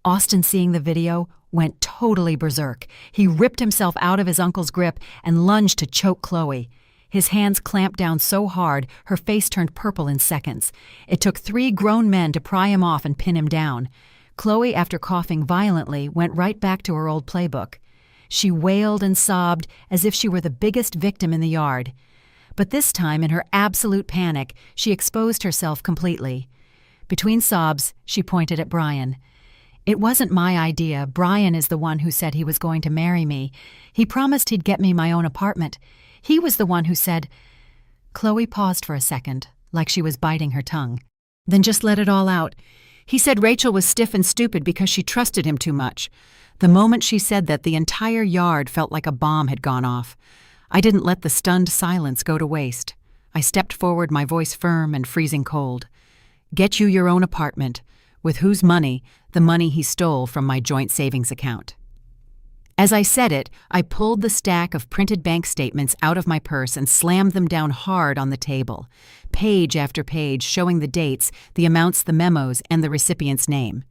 Austin, seeing the video, went totally berserk. He ripped himself out of his uncle's grip and lunged to choke Chloe. His hands clamped down so hard, her face turned purple in seconds. It took 3 grown men to pry him off and pin him down. Chloe, after coughing violently, went right back to her old playbook. She wailed and sobbed as if she were the biggest victim in the yard. But this time, in her absolute panic, she exposed herself completely. Between sobs, she pointed at Brian. "It wasn't my idea. Brian is the one who said he was going to marry me. He promised he'd get me my own apartment. He was the one who said—" Chloe paused for a second, like she was biting her tongue. Then just let it all out. "He said Rachel was stiff and stupid because she trusted him too much." The moment she said that, the entire yard felt like a bomb had gone off. I didn't let the stunned silence go to waste. I stepped forward, my voice firm and freezing cold. "Get you your own apartment. With whose money? The money he stole from my joint savings account." As I said it, I pulled the stack of printed bank statements out of my purse and slammed them down hard on the table, page after page showing the dates, the amounts, the memos, and the recipient's name.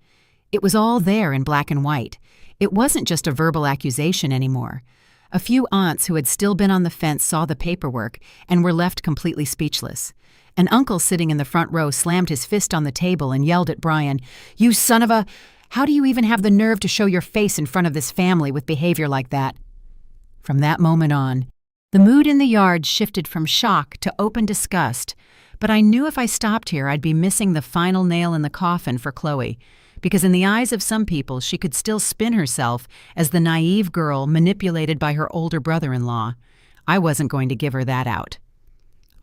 It was all there in black and white. It wasn't just a verbal accusation anymore. A few aunts who had still been on the fence saw the paperwork and were left completely speechless. An uncle sitting in the front row slammed his fist on the table and yelled at Brian, "You son of a... How do you even have the nerve to show your face in front of this family with behavior like that?" From that moment on, the mood in the yard shifted from shock to open disgust, but I knew if I stopped here I'd be missing the final nail in the coffin for Chloe, because in the eyes of some people she could still spin herself as the naive girl manipulated by her older brother-in-law. I wasn't going to give her that out.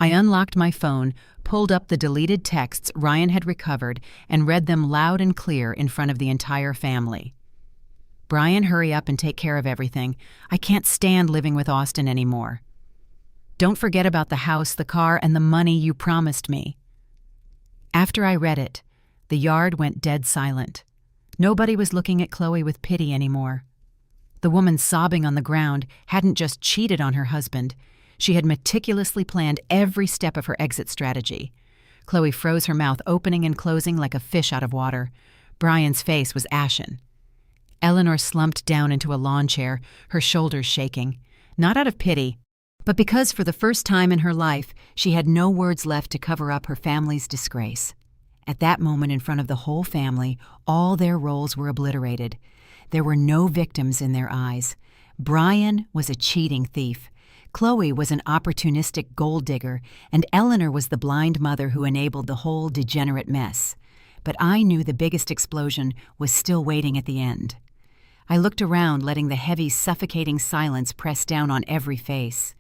I unlocked my phone, pulled up the deleted texts Ryan had recovered, and read them loud and clear in front of the entire family. "Brian, hurry up and take care of everything. I can't stand living with Austin anymore. Don't forget about the house, the car, and the money you promised me." After I read it, the yard went dead silent. Nobody was looking at Chloe with pity anymore. The woman sobbing on the ground hadn't just cheated on her husband. She had meticulously planned every step of her exit strategy. Chloe froze, her mouth opening and closing like a fish out of water. Brian's face was ashen. Eleanor slumped down into a lawn chair, her shoulders shaking, not out of pity, but because for the first time in her life she had no words left to cover up her family's disgrace. At that moment, in front of the whole family, all their roles were obliterated. There were no victims in their eyes. Brian was a cheating thief. Chloe was an opportunistic gold digger, and Eleanor was the blind mother who enabled the whole degenerate mess. But I knew the biggest explosion was still waiting at the end. I looked around, letting the heavy, suffocating silence press down on every face.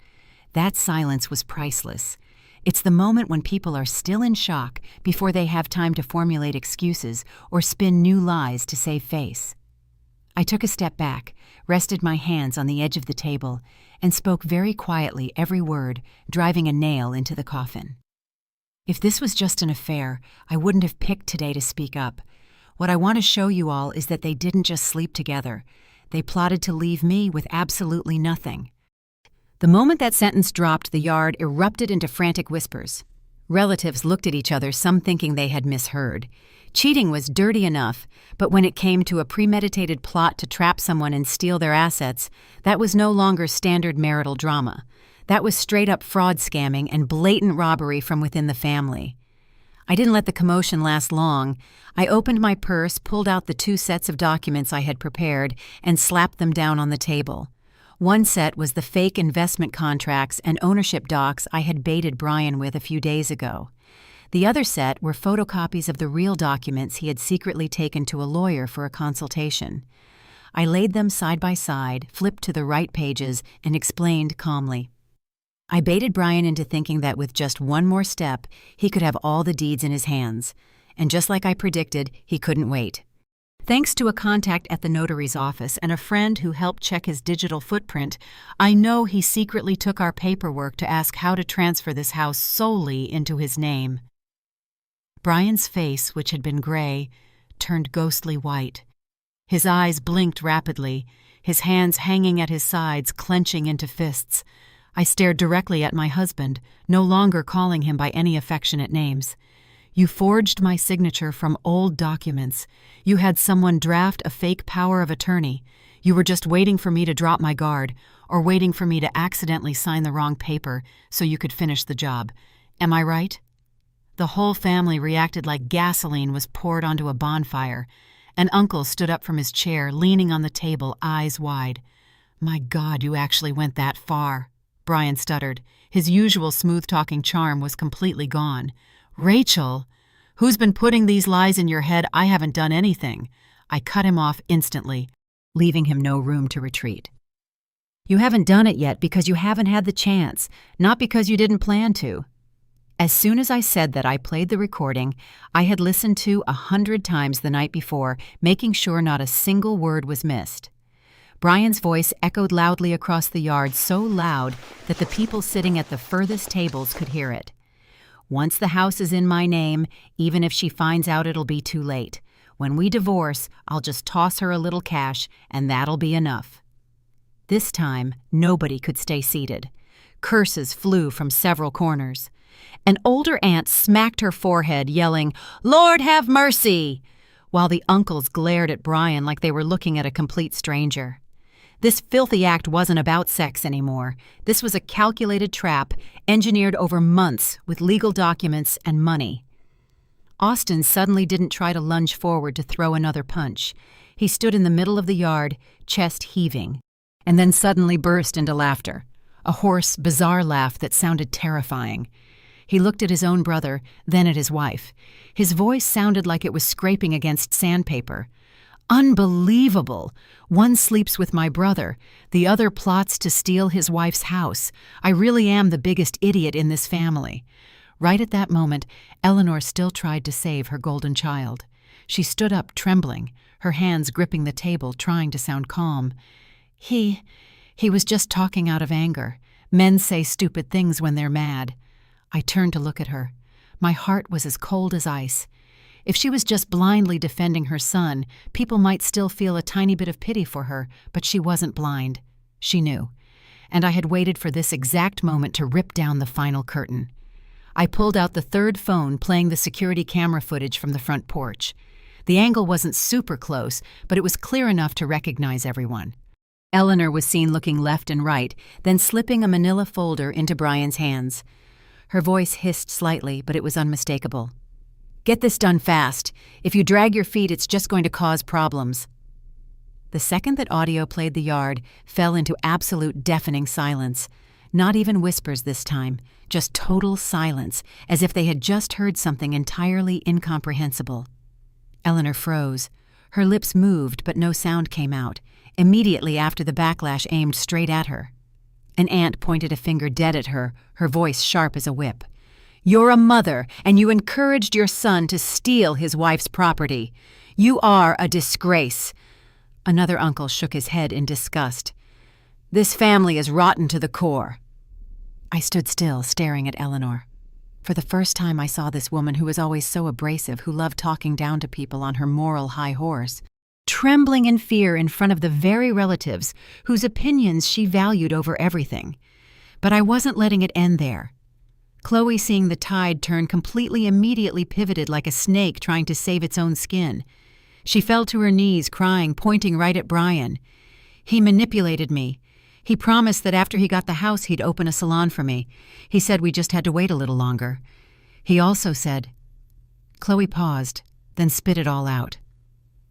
That silence was priceless. It's the moment when people are still in shock before they have time to formulate excuses or spin new lies to save face. I took a step back, rested my hands on the edge of the table, and spoke very quietly every word, driving a nail into the coffin. If this was just an affair, I wouldn't have picked today to speak up. What I want to show you all is that they didn't just sleep together. They plotted to leave me with absolutely nothing. The moment that sentence dropped, the yard erupted into frantic whispers. Relatives looked at each other, some thinking they had misheard. Cheating was dirty enough, but when it came to a premeditated plot to trap someone and steal their assets, that was no longer standard marital drama. That was straight-up fraud scamming and blatant robbery from within the family. I didn't let the commotion last long. I opened my purse, pulled out the 2 sets of documents I had prepared, and slapped them down on the table. One set was the fake investment contracts and ownership docs I had baited Brian with a few days ago. The other set were photocopies of the real documents he had secretly taken to a lawyer for a consultation. I laid them side by side, flipped to the right pages, and explained calmly. I baited Brian into thinking that with just one more step, he could have all the deeds in his hands. And just like I predicted, he couldn't wait. Thanks to a contact at the notary's office and a friend who helped check his digital footprint, I know he secretly took our paperwork to ask how to transfer this house solely into his name. Brian's face, which had been gray, turned ghostly white. His eyes blinked rapidly, his hands hanging at his sides, clenching into fists. I stared directly at my husband, no longer calling him by any affectionate names. You forged my signature from old documents. You had someone draft a fake power of attorney. You were just waiting for me to drop my guard, or waiting for me to accidentally sign the wrong paper so you could finish the job. Am I right? The whole family reacted like gasoline was poured onto a bonfire. An uncle stood up from his chair, leaning on the table, eyes wide. "My God, you actually went that far," Brian stuttered. His usual smooth-talking charm was completely gone. "Rachel, who's been putting these lies in your head? I haven't done anything." I cut him off instantly, leaving him no room to retreat. "You haven't done it yet because you haven't had the chance, not because you didn't plan to." As soon as I said that, I played the recording I had listened to 100 times the night before, making sure not a single word was missed. Brian's voice echoed loudly across the yard, so loud that the people sitting at the furthest tables could hear it. "Once the house is in my name, even if she finds out, it'll be too late. When we divorce, I'll just toss her a little cash, and that'll be enough." This time, nobody could stay seated. Curses flew from several corners. An older aunt smacked her forehead, yelling, "Lord have mercy!" while the uncles glared at Brian like they were looking at a complete stranger. This filthy act wasn't about sex anymore. This was a calculated trap, engineered over months with legal documents and money. Austin suddenly didn't try to lunge forward to throw another punch. He stood in the middle of the yard, chest heaving, and then suddenly burst into laughter, a hoarse, bizarre laugh that sounded terrifying. He looked at his own brother, then at his wife. His voice sounded like it was scraping against sandpaper. "Unbelievable! One sleeps with my brother. The other plots to steal his wife's house. I really am the biggest idiot in this family." Right at that moment, Eleanor still tried to save her golden child. She stood up, trembling, her hands gripping the table, trying to sound calm. He was just talking out of anger. Men say stupid things when they're mad." I turned to look at her. My heart was as cold as ice. If she was just blindly defending her son, people might still feel a tiny bit of pity for her, but she wasn't blind. She knew. And I had waited for this exact moment to rip down the final curtain. I pulled out the third phone, playing the security camera footage from the front porch. The angle wasn't super close, but it was clear enough to recognize everyone. Eleanor was seen looking left and right, then slipping a manila folder into Brian's hands. Her voice hissed slightly, but it was unmistakable. "Get this done fast. If you drag your feet, it's just going to cause problems." The second that audio played, the yard fell into absolute deafening silence. Not even whispers this time, just total silence, as if they had just heard something entirely incomprehensible. Eleanor froze. Her lips moved, but no sound came out, immediately after the backlash aimed straight at her. An aunt pointed a finger dead at her, her voice sharp as a whip. "You're a mother, and you encouraged your son to steal his wife's property. You are a disgrace." Another uncle shook his head in disgust. "This family is rotten to the core." I stood still, staring at Eleanor. For the first time I saw this woman who was always so abrasive, who loved talking down to people on her moral high horse, trembling in fear in front of the very relatives whose opinions she valued over everything. But I wasn't letting it end there. Chloe, seeing the tide turn completely, immediately pivoted like a snake trying to save its own skin. She fell to her knees, crying, pointing right at Brian. "He manipulated me. He promised that after he got the house he'd open a salon for me. He said we just had to wait a little longer. He also said..." Chloe paused, then spit it all out.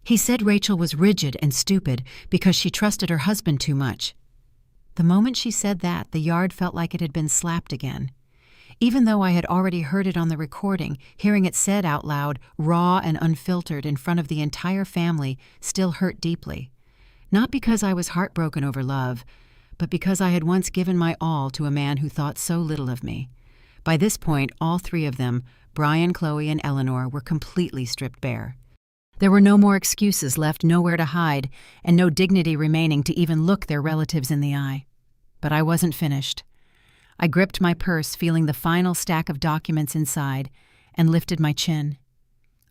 He said Rachel was rigid and stupid because she trusted her husband too much. The moment she said that, the yard felt like it had been slapped again. Even though I had already heard it on the recording, hearing it said out loud, raw and unfiltered in front of the entire family, still hurt deeply. Not because I was heartbroken over love, but because I had once given my all to a man who thought so little of me. By this point, all three of them, Brian, Chloe, and Eleanor, were completely stripped bare. There were no more excuses left, nowhere to hide, and no dignity remaining to even look their relatives in the eye. But I wasn't finished. I gripped my purse, feeling the final stack of documents inside, and lifted my chin.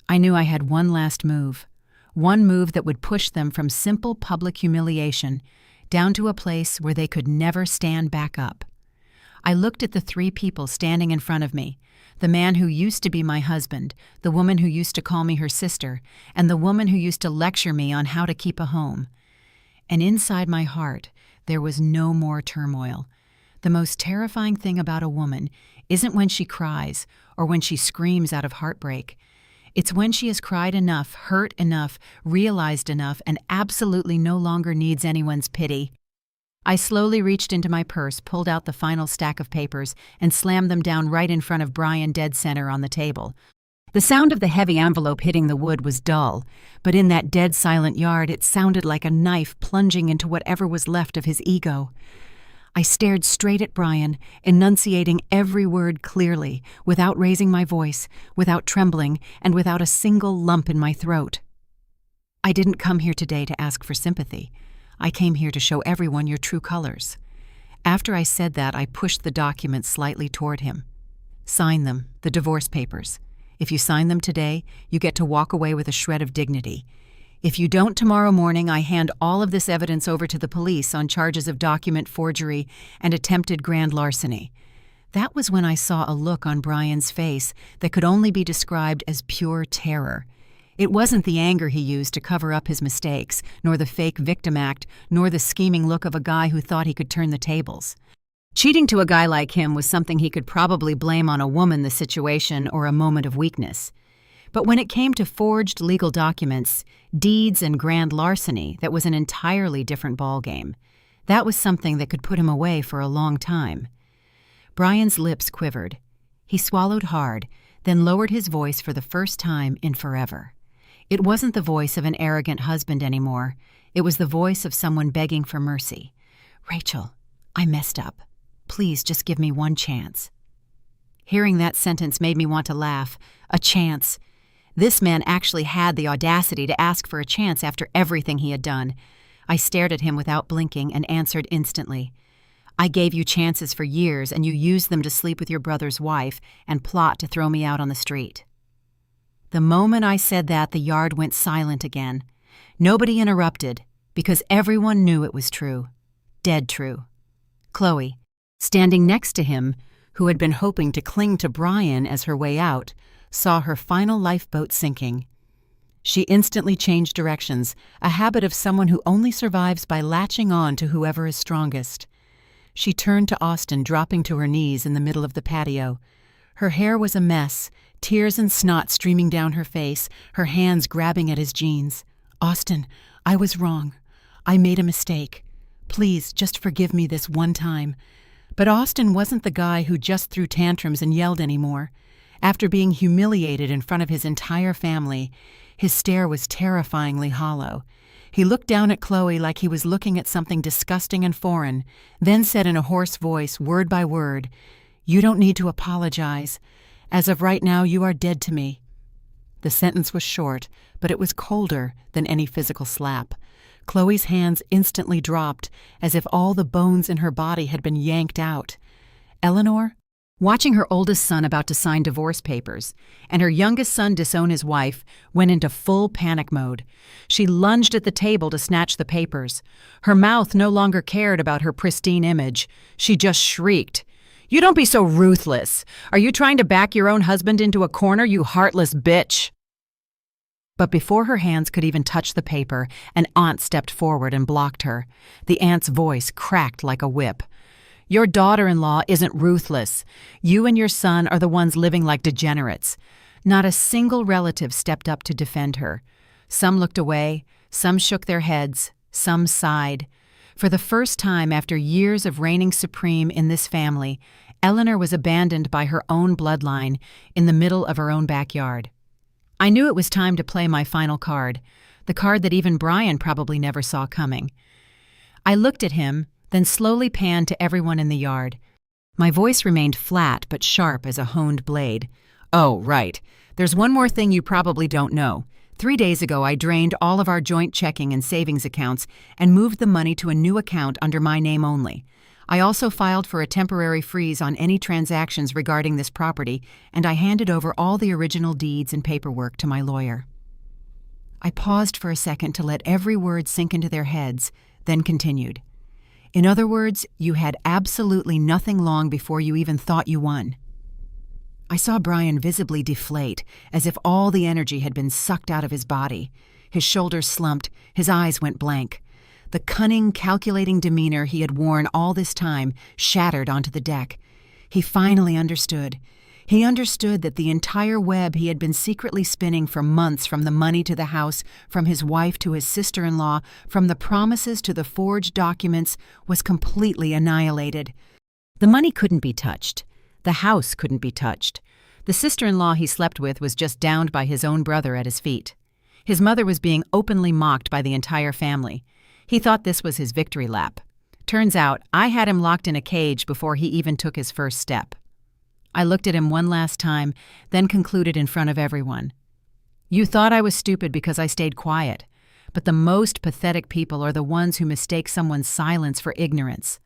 I knew I had one last move. One move that would push them from simple public humiliation down to a place where they could never stand back up. I looked at the three people standing in front of me, the man who used to be my husband, the woman who used to call me her sister, and the woman who used to lecture me on how to keep a home. And inside my heart, there was no more turmoil. The most terrifying thing about a woman isn't when she cries or when she screams out of heartbreak. It's when she has cried enough, hurt enough, realized enough, and absolutely no longer needs anyone's pity. I slowly reached into my purse, pulled out the final stack of papers, and slammed them down right in front of Brian dead center on the table. The sound of the heavy envelope hitting the wood was dull, but in that dead silent yard it sounded like a knife plunging into whatever was left of his ego. I stared straight at Brian, enunciating every word clearly, without raising my voice, without trembling, and without a single lump in my throat. I didn't come here today to ask for sympathy. I came here to show everyone your true colors. After I said that, I pushed the documents slightly toward him. Sign them, the divorce papers. If you sign them today, you get to walk away with a shred of dignity. If you don't tomorrow morning, I hand all of this evidence over to the police on charges of document forgery and attempted grand larceny. That was when I saw a look on Brian's face that could only be described as pure terror. It wasn't the anger he used to cover up his mistakes, nor the fake victim act, nor the scheming look of a guy who thought he could turn the tables. Cheating to a guy like him was something he could probably blame on a woman, the situation, or a moment of weakness. But when it came to forged legal documents, deeds, and grand larceny, that was an entirely different ballgame. That was something that could put him away for a long time. Brian's lips quivered. He swallowed hard, then lowered his voice for the first time in forever. It wasn't the voice of an arrogant husband anymore. It was the voice of someone begging for mercy. "Rachel, I messed up. Please just give me one chance." Hearing that sentence made me want to laugh. A chance. This man actually had the audacity to ask for a chance after everything he had done. I stared at him without blinking and answered instantly. "I gave you chances for years, and you used them to sleep with your brother's wife and plot to throw me out on the street." The moment I said that, the yard went silent again. Nobody interrupted, because everyone knew it was true. Dead true. Chloe, standing next to him, who had been hoping to cling to Brian as her way out, saw her final lifeboat sinking. She instantly changed directions, a habit of someone who only survives by latching on to whoever is strongest. She turned to Austin, dropping to her knees in the middle of the patio. Her hair was a mess, tears and snot streaming down her face, her hands grabbing at his jeans. "Austin, I was wrong. I made a mistake. Please, just forgive me this one time." But Austin wasn't the guy who just threw tantrums and yelled anymore. After being humiliated in front of his entire family, his stare was terrifyingly hollow. He looked down at Chloe like he was looking at something disgusting and foreign, then said in a hoarse voice, word by word, "You don't need to apologize. As of right now, you are dead to me." The sentence was short, but it was colder than any physical slap. Chloe's hands instantly dropped, as if all the bones in her body had been yanked out. Eleanor, watching her oldest son about to sign divorce papers, and her youngest son disown his wife, went into full panic mode. She lunged at the table to snatch the papers. Her mouth no longer cared about her pristine image. She just shrieked, "You don't be so ruthless! Are you trying to back your own husband into a corner, you heartless bitch?" But before her hands could even touch the paper, an aunt stepped forward and blocked her. The aunt's voice cracked like a whip. "Your daughter-in-law isn't ruthless. You and your son are the ones living like degenerates. Not a single relative stepped up to defend her. Some looked away, some shook their heads, some sighed. For the first time after years of reigning supreme in this family, Eleanor was abandoned by her own bloodline in the middle of her own backyard. I knew it was time to play my final card, the card that even Brian probably never saw coming. I looked at him, then slowly panned to everyone in the yard. My voice remained flat but sharp as a honed blade. "Oh, right. There's one more thing you probably don't know. 3 days ago, I drained all of our joint checking and savings accounts and moved the money to a new account under my name only. I also filed for a temporary freeze on any transactions regarding this property, and I handed over all the original deeds and paperwork to my lawyer." I paused for a second to let every word sink into their heads, then continued. "In other words, you had absolutely nothing long before you even thought you won." I saw Brian visibly deflate, as if all the energy had been sucked out of his body. His shoulders slumped, his eyes went blank. The cunning, calculating demeanor he had worn all this time shattered onto the deck. He finally understood. He understood that the entire web he had been secretly spinning for months, from the money to the house, from his wife to his sister-in-law, from the promises to the forged documents, was completely annihilated. The money couldn't be touched. The house couldn't be touched. The sister-in-law he slept with was just downed by his own brother at his feet. His mother was being openly mocked by the entire family. He thought this was his victory lap. Turns out, I had him locked in a cage before he even took his first step. I looked at him one last time, then concluded in front of everyone. "You thought I was stupid because I stayed quiet, but the most pathetic people are the ones who mistake someone's silence for ignorance."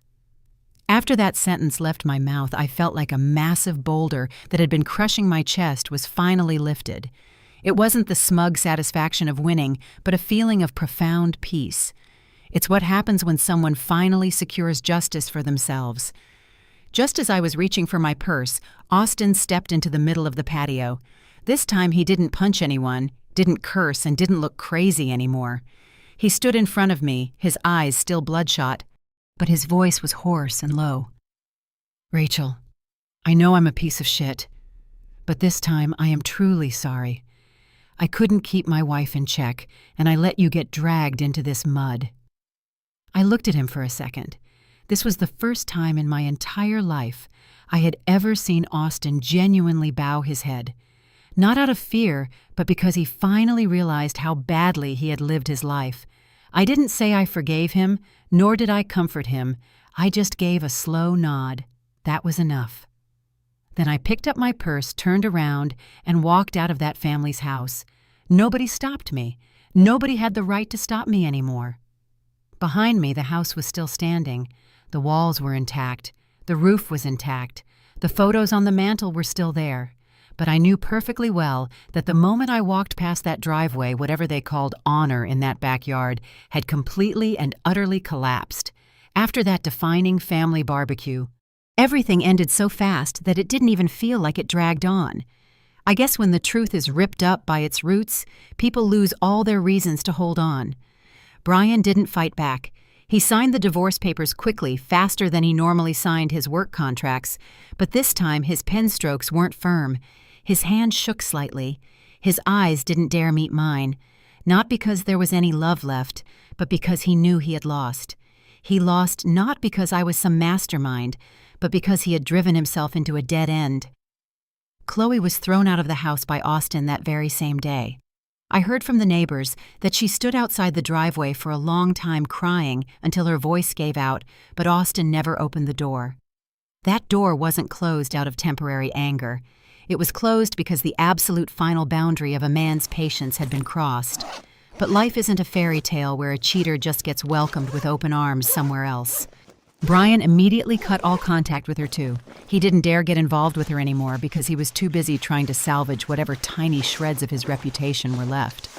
After that sentence left my mouth, I felt like a massive boulder that had been crushing my chest was finally lifted. It wasn't the smug satisfaction of winning, but a feeling of profound peace. It's what happens when someone finally secures justice for themselves. Just as I was reaching for my purse, Austin stepped into the middle of the patio. This time he didn't punch anyone, didn't curse, and didn't look crazy anymore. He stood in front of me, his eyes still bloodshot, but his voice was hoarse and low. "Rachel, I know I'm a piece of shit, but this time I am truly sorry. I couldn't keep my wife in check, and I let you get dragged into this mud." I looked at him for a second. This was the first time in my entire life I had ever seen Austin genuinely bow his head. Not out of fear, but because he finally realized how badly he had lived his life. I didn't say I forgave him, nor did I comfort him. I just gave a slow nod. That was enough. Then I picked up my purse, turned around, and walked out of that family's house. Nobody stopped me. Nobody had the right to stop me anymore. Behind me, the house was still standing. The walls were intact. The roof was intact. The photos on the mantel were still there. But I knew perfectly well that the moment I walked past that driveway, whatever they called honor in that backyard had completely and utterly collapsed. After that defining family barbecue, everything ended so fast that it didn't even feel like it dragged on. I guess when the truth is ripped up by its roots, people lose all their reasons to hold on. Brian didn't fight back. He signed the divorce papers quickly, faster than he normally signed his work contracts, but this time his pen strokes weren't firm. His hand shook slightly. His eyes didn't dare meet mine, not because there was any love left, but because he knew he had lost. He lost not because I was some mastermind, but because he had driven himself into a dead end. Chloe was thrown out of the house by Austin that very same day. I heard from the neighbors that she stood outside the driveway for a long time crying until her voice gave out, but Austin never opened the door. That door wasn't closed out of temporary anger. It was closed because the absolute final boundary of a man's patience had been crossed. But life isn't a fairy tale where a cheater just gets welcomed with open arms somewhere else. Brian immediately cut all contact with her too. He didn't dare get involved with her anymore because he was too busy trying to salvage whatever tiny shreds of his reputation were left.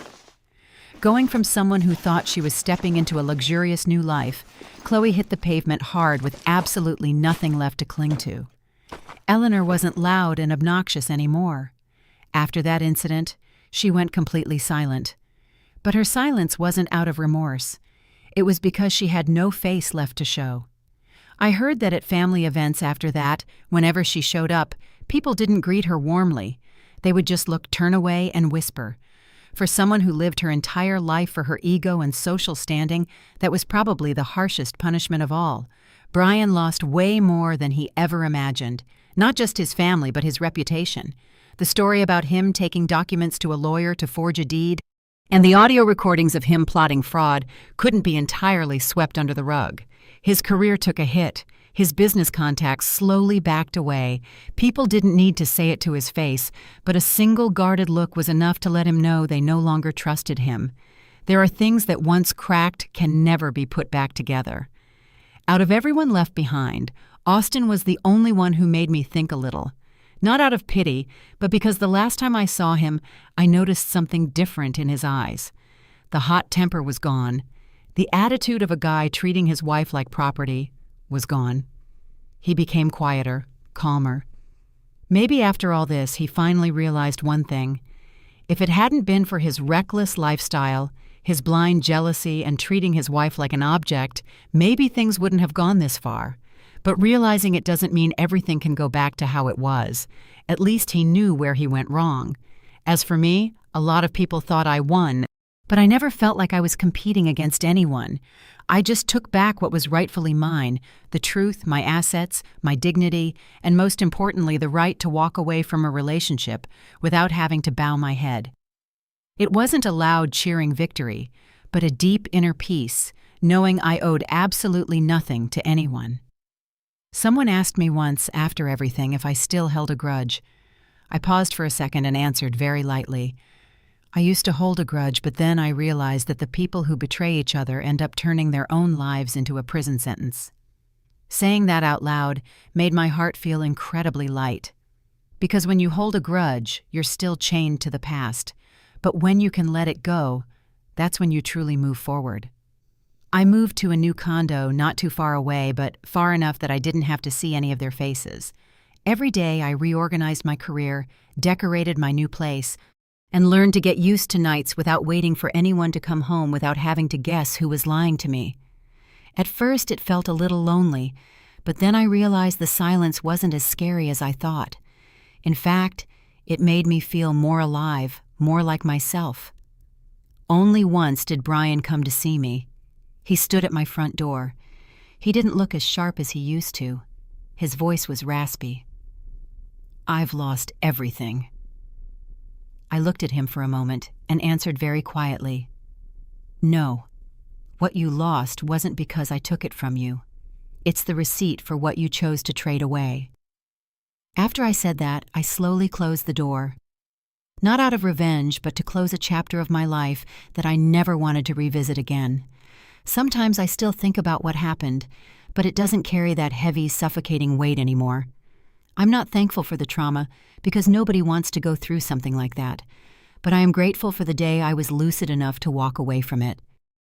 Going from someone who thought she was stepping into a luxurious new life, Chloe hit the pavement hard with absolutely nothing left to cling to. Eleanor wasn't loud and obnoxious anymore. After that incident, she went completely silent. But her silence wasn't out of remorse. It was because she had no face left to show. I heard that at family events after that, whenever she showed up, people didn't greet her warmly. They would just turn away and whisper. For someone who lived her entire life for her ego and social standing, that was probably the harshest punishment of all. Brian lost way more than he ever imagined. Not just his family, but his reputation. The story about him taking documents to a lawyer to forge a deed, and the audio recordings of him plotting fraud couldn't be entirely swept under the rug. His career took a hit. His business contacts slowly backed away. People didn't need to say it to his face, but a single guarded look was enough to let him know they no longer trusted him. There are things that once cracked can never be put back together. Out of everyone left behind, Austin was the only one who made me think a little. Not out of pity, but because the last time I saw him, I noticed something different in his eyes. The hot temper was gone. The attitude of a guy treating his wife like property was gone. He became quieter, calmer. Maybe after all this, he finally realized one thing. If it hadn't been for his reckless lifestyle, his blind jealousy, and treating his wife like an object, maybe things wouldn't have gone this far. But realizing it doesn't mean everything can go back to how it was. At least he knew where he went wrong. As for me, a lot of people thought I won, but I never felt like I was competing against anyone. I just took back what was rightfully mine, the truth, my assets, my dignity, and most importantly, the right to walk away from a relationship without having to bow my head. It wasn't a loud, cheering victory, but a deep inner peace, knowing I owed absolutely nothing to anyone. Someone asked me once, after everything, if I still held a grudge. I paused for a second and answered very lightly. I used to hold a grudge, but then I realized that the people who betray each other end up turning their own lives into a prison sentence. Saying that out loud made my heart feel incredibly light. Because when you hold a grudge, you're still chained to the past. But when you can let it go, that's when you truly move forward. I moved to a new condo not too far away, but far enough that I didn't have to see any of their faces. Every day I reorganized my career, decorated my new place, and learned to get used to nights without waiting for anyone to come home without having to guess who was lying to me. At first it felt a little lonely, but then I realized the silence wasn't as scary as I thought. In fact, it made me feel more alive, more like myself. Only once did Brian come to see me. He stood at my front door. He didn't look as sharp as he used to. His voice was raspy. "I've lost everything." I looked at him for a moment and answered very quietly, "No, what you lost wasn't because I took it from you. It's the receipt for what you chose to trade away." After I said that, I slowly closed the door. Not out of revenge, but to close a chapter of my life that I never wanted to revisit again. Sometimes I still think about what happened, but it doesn't carry that heavy, suffocating weight anymore. I'm not thankful for the trauma, because nobody wants to go through something like that. But I am grateful for the day I was lucid enough to walk away from it.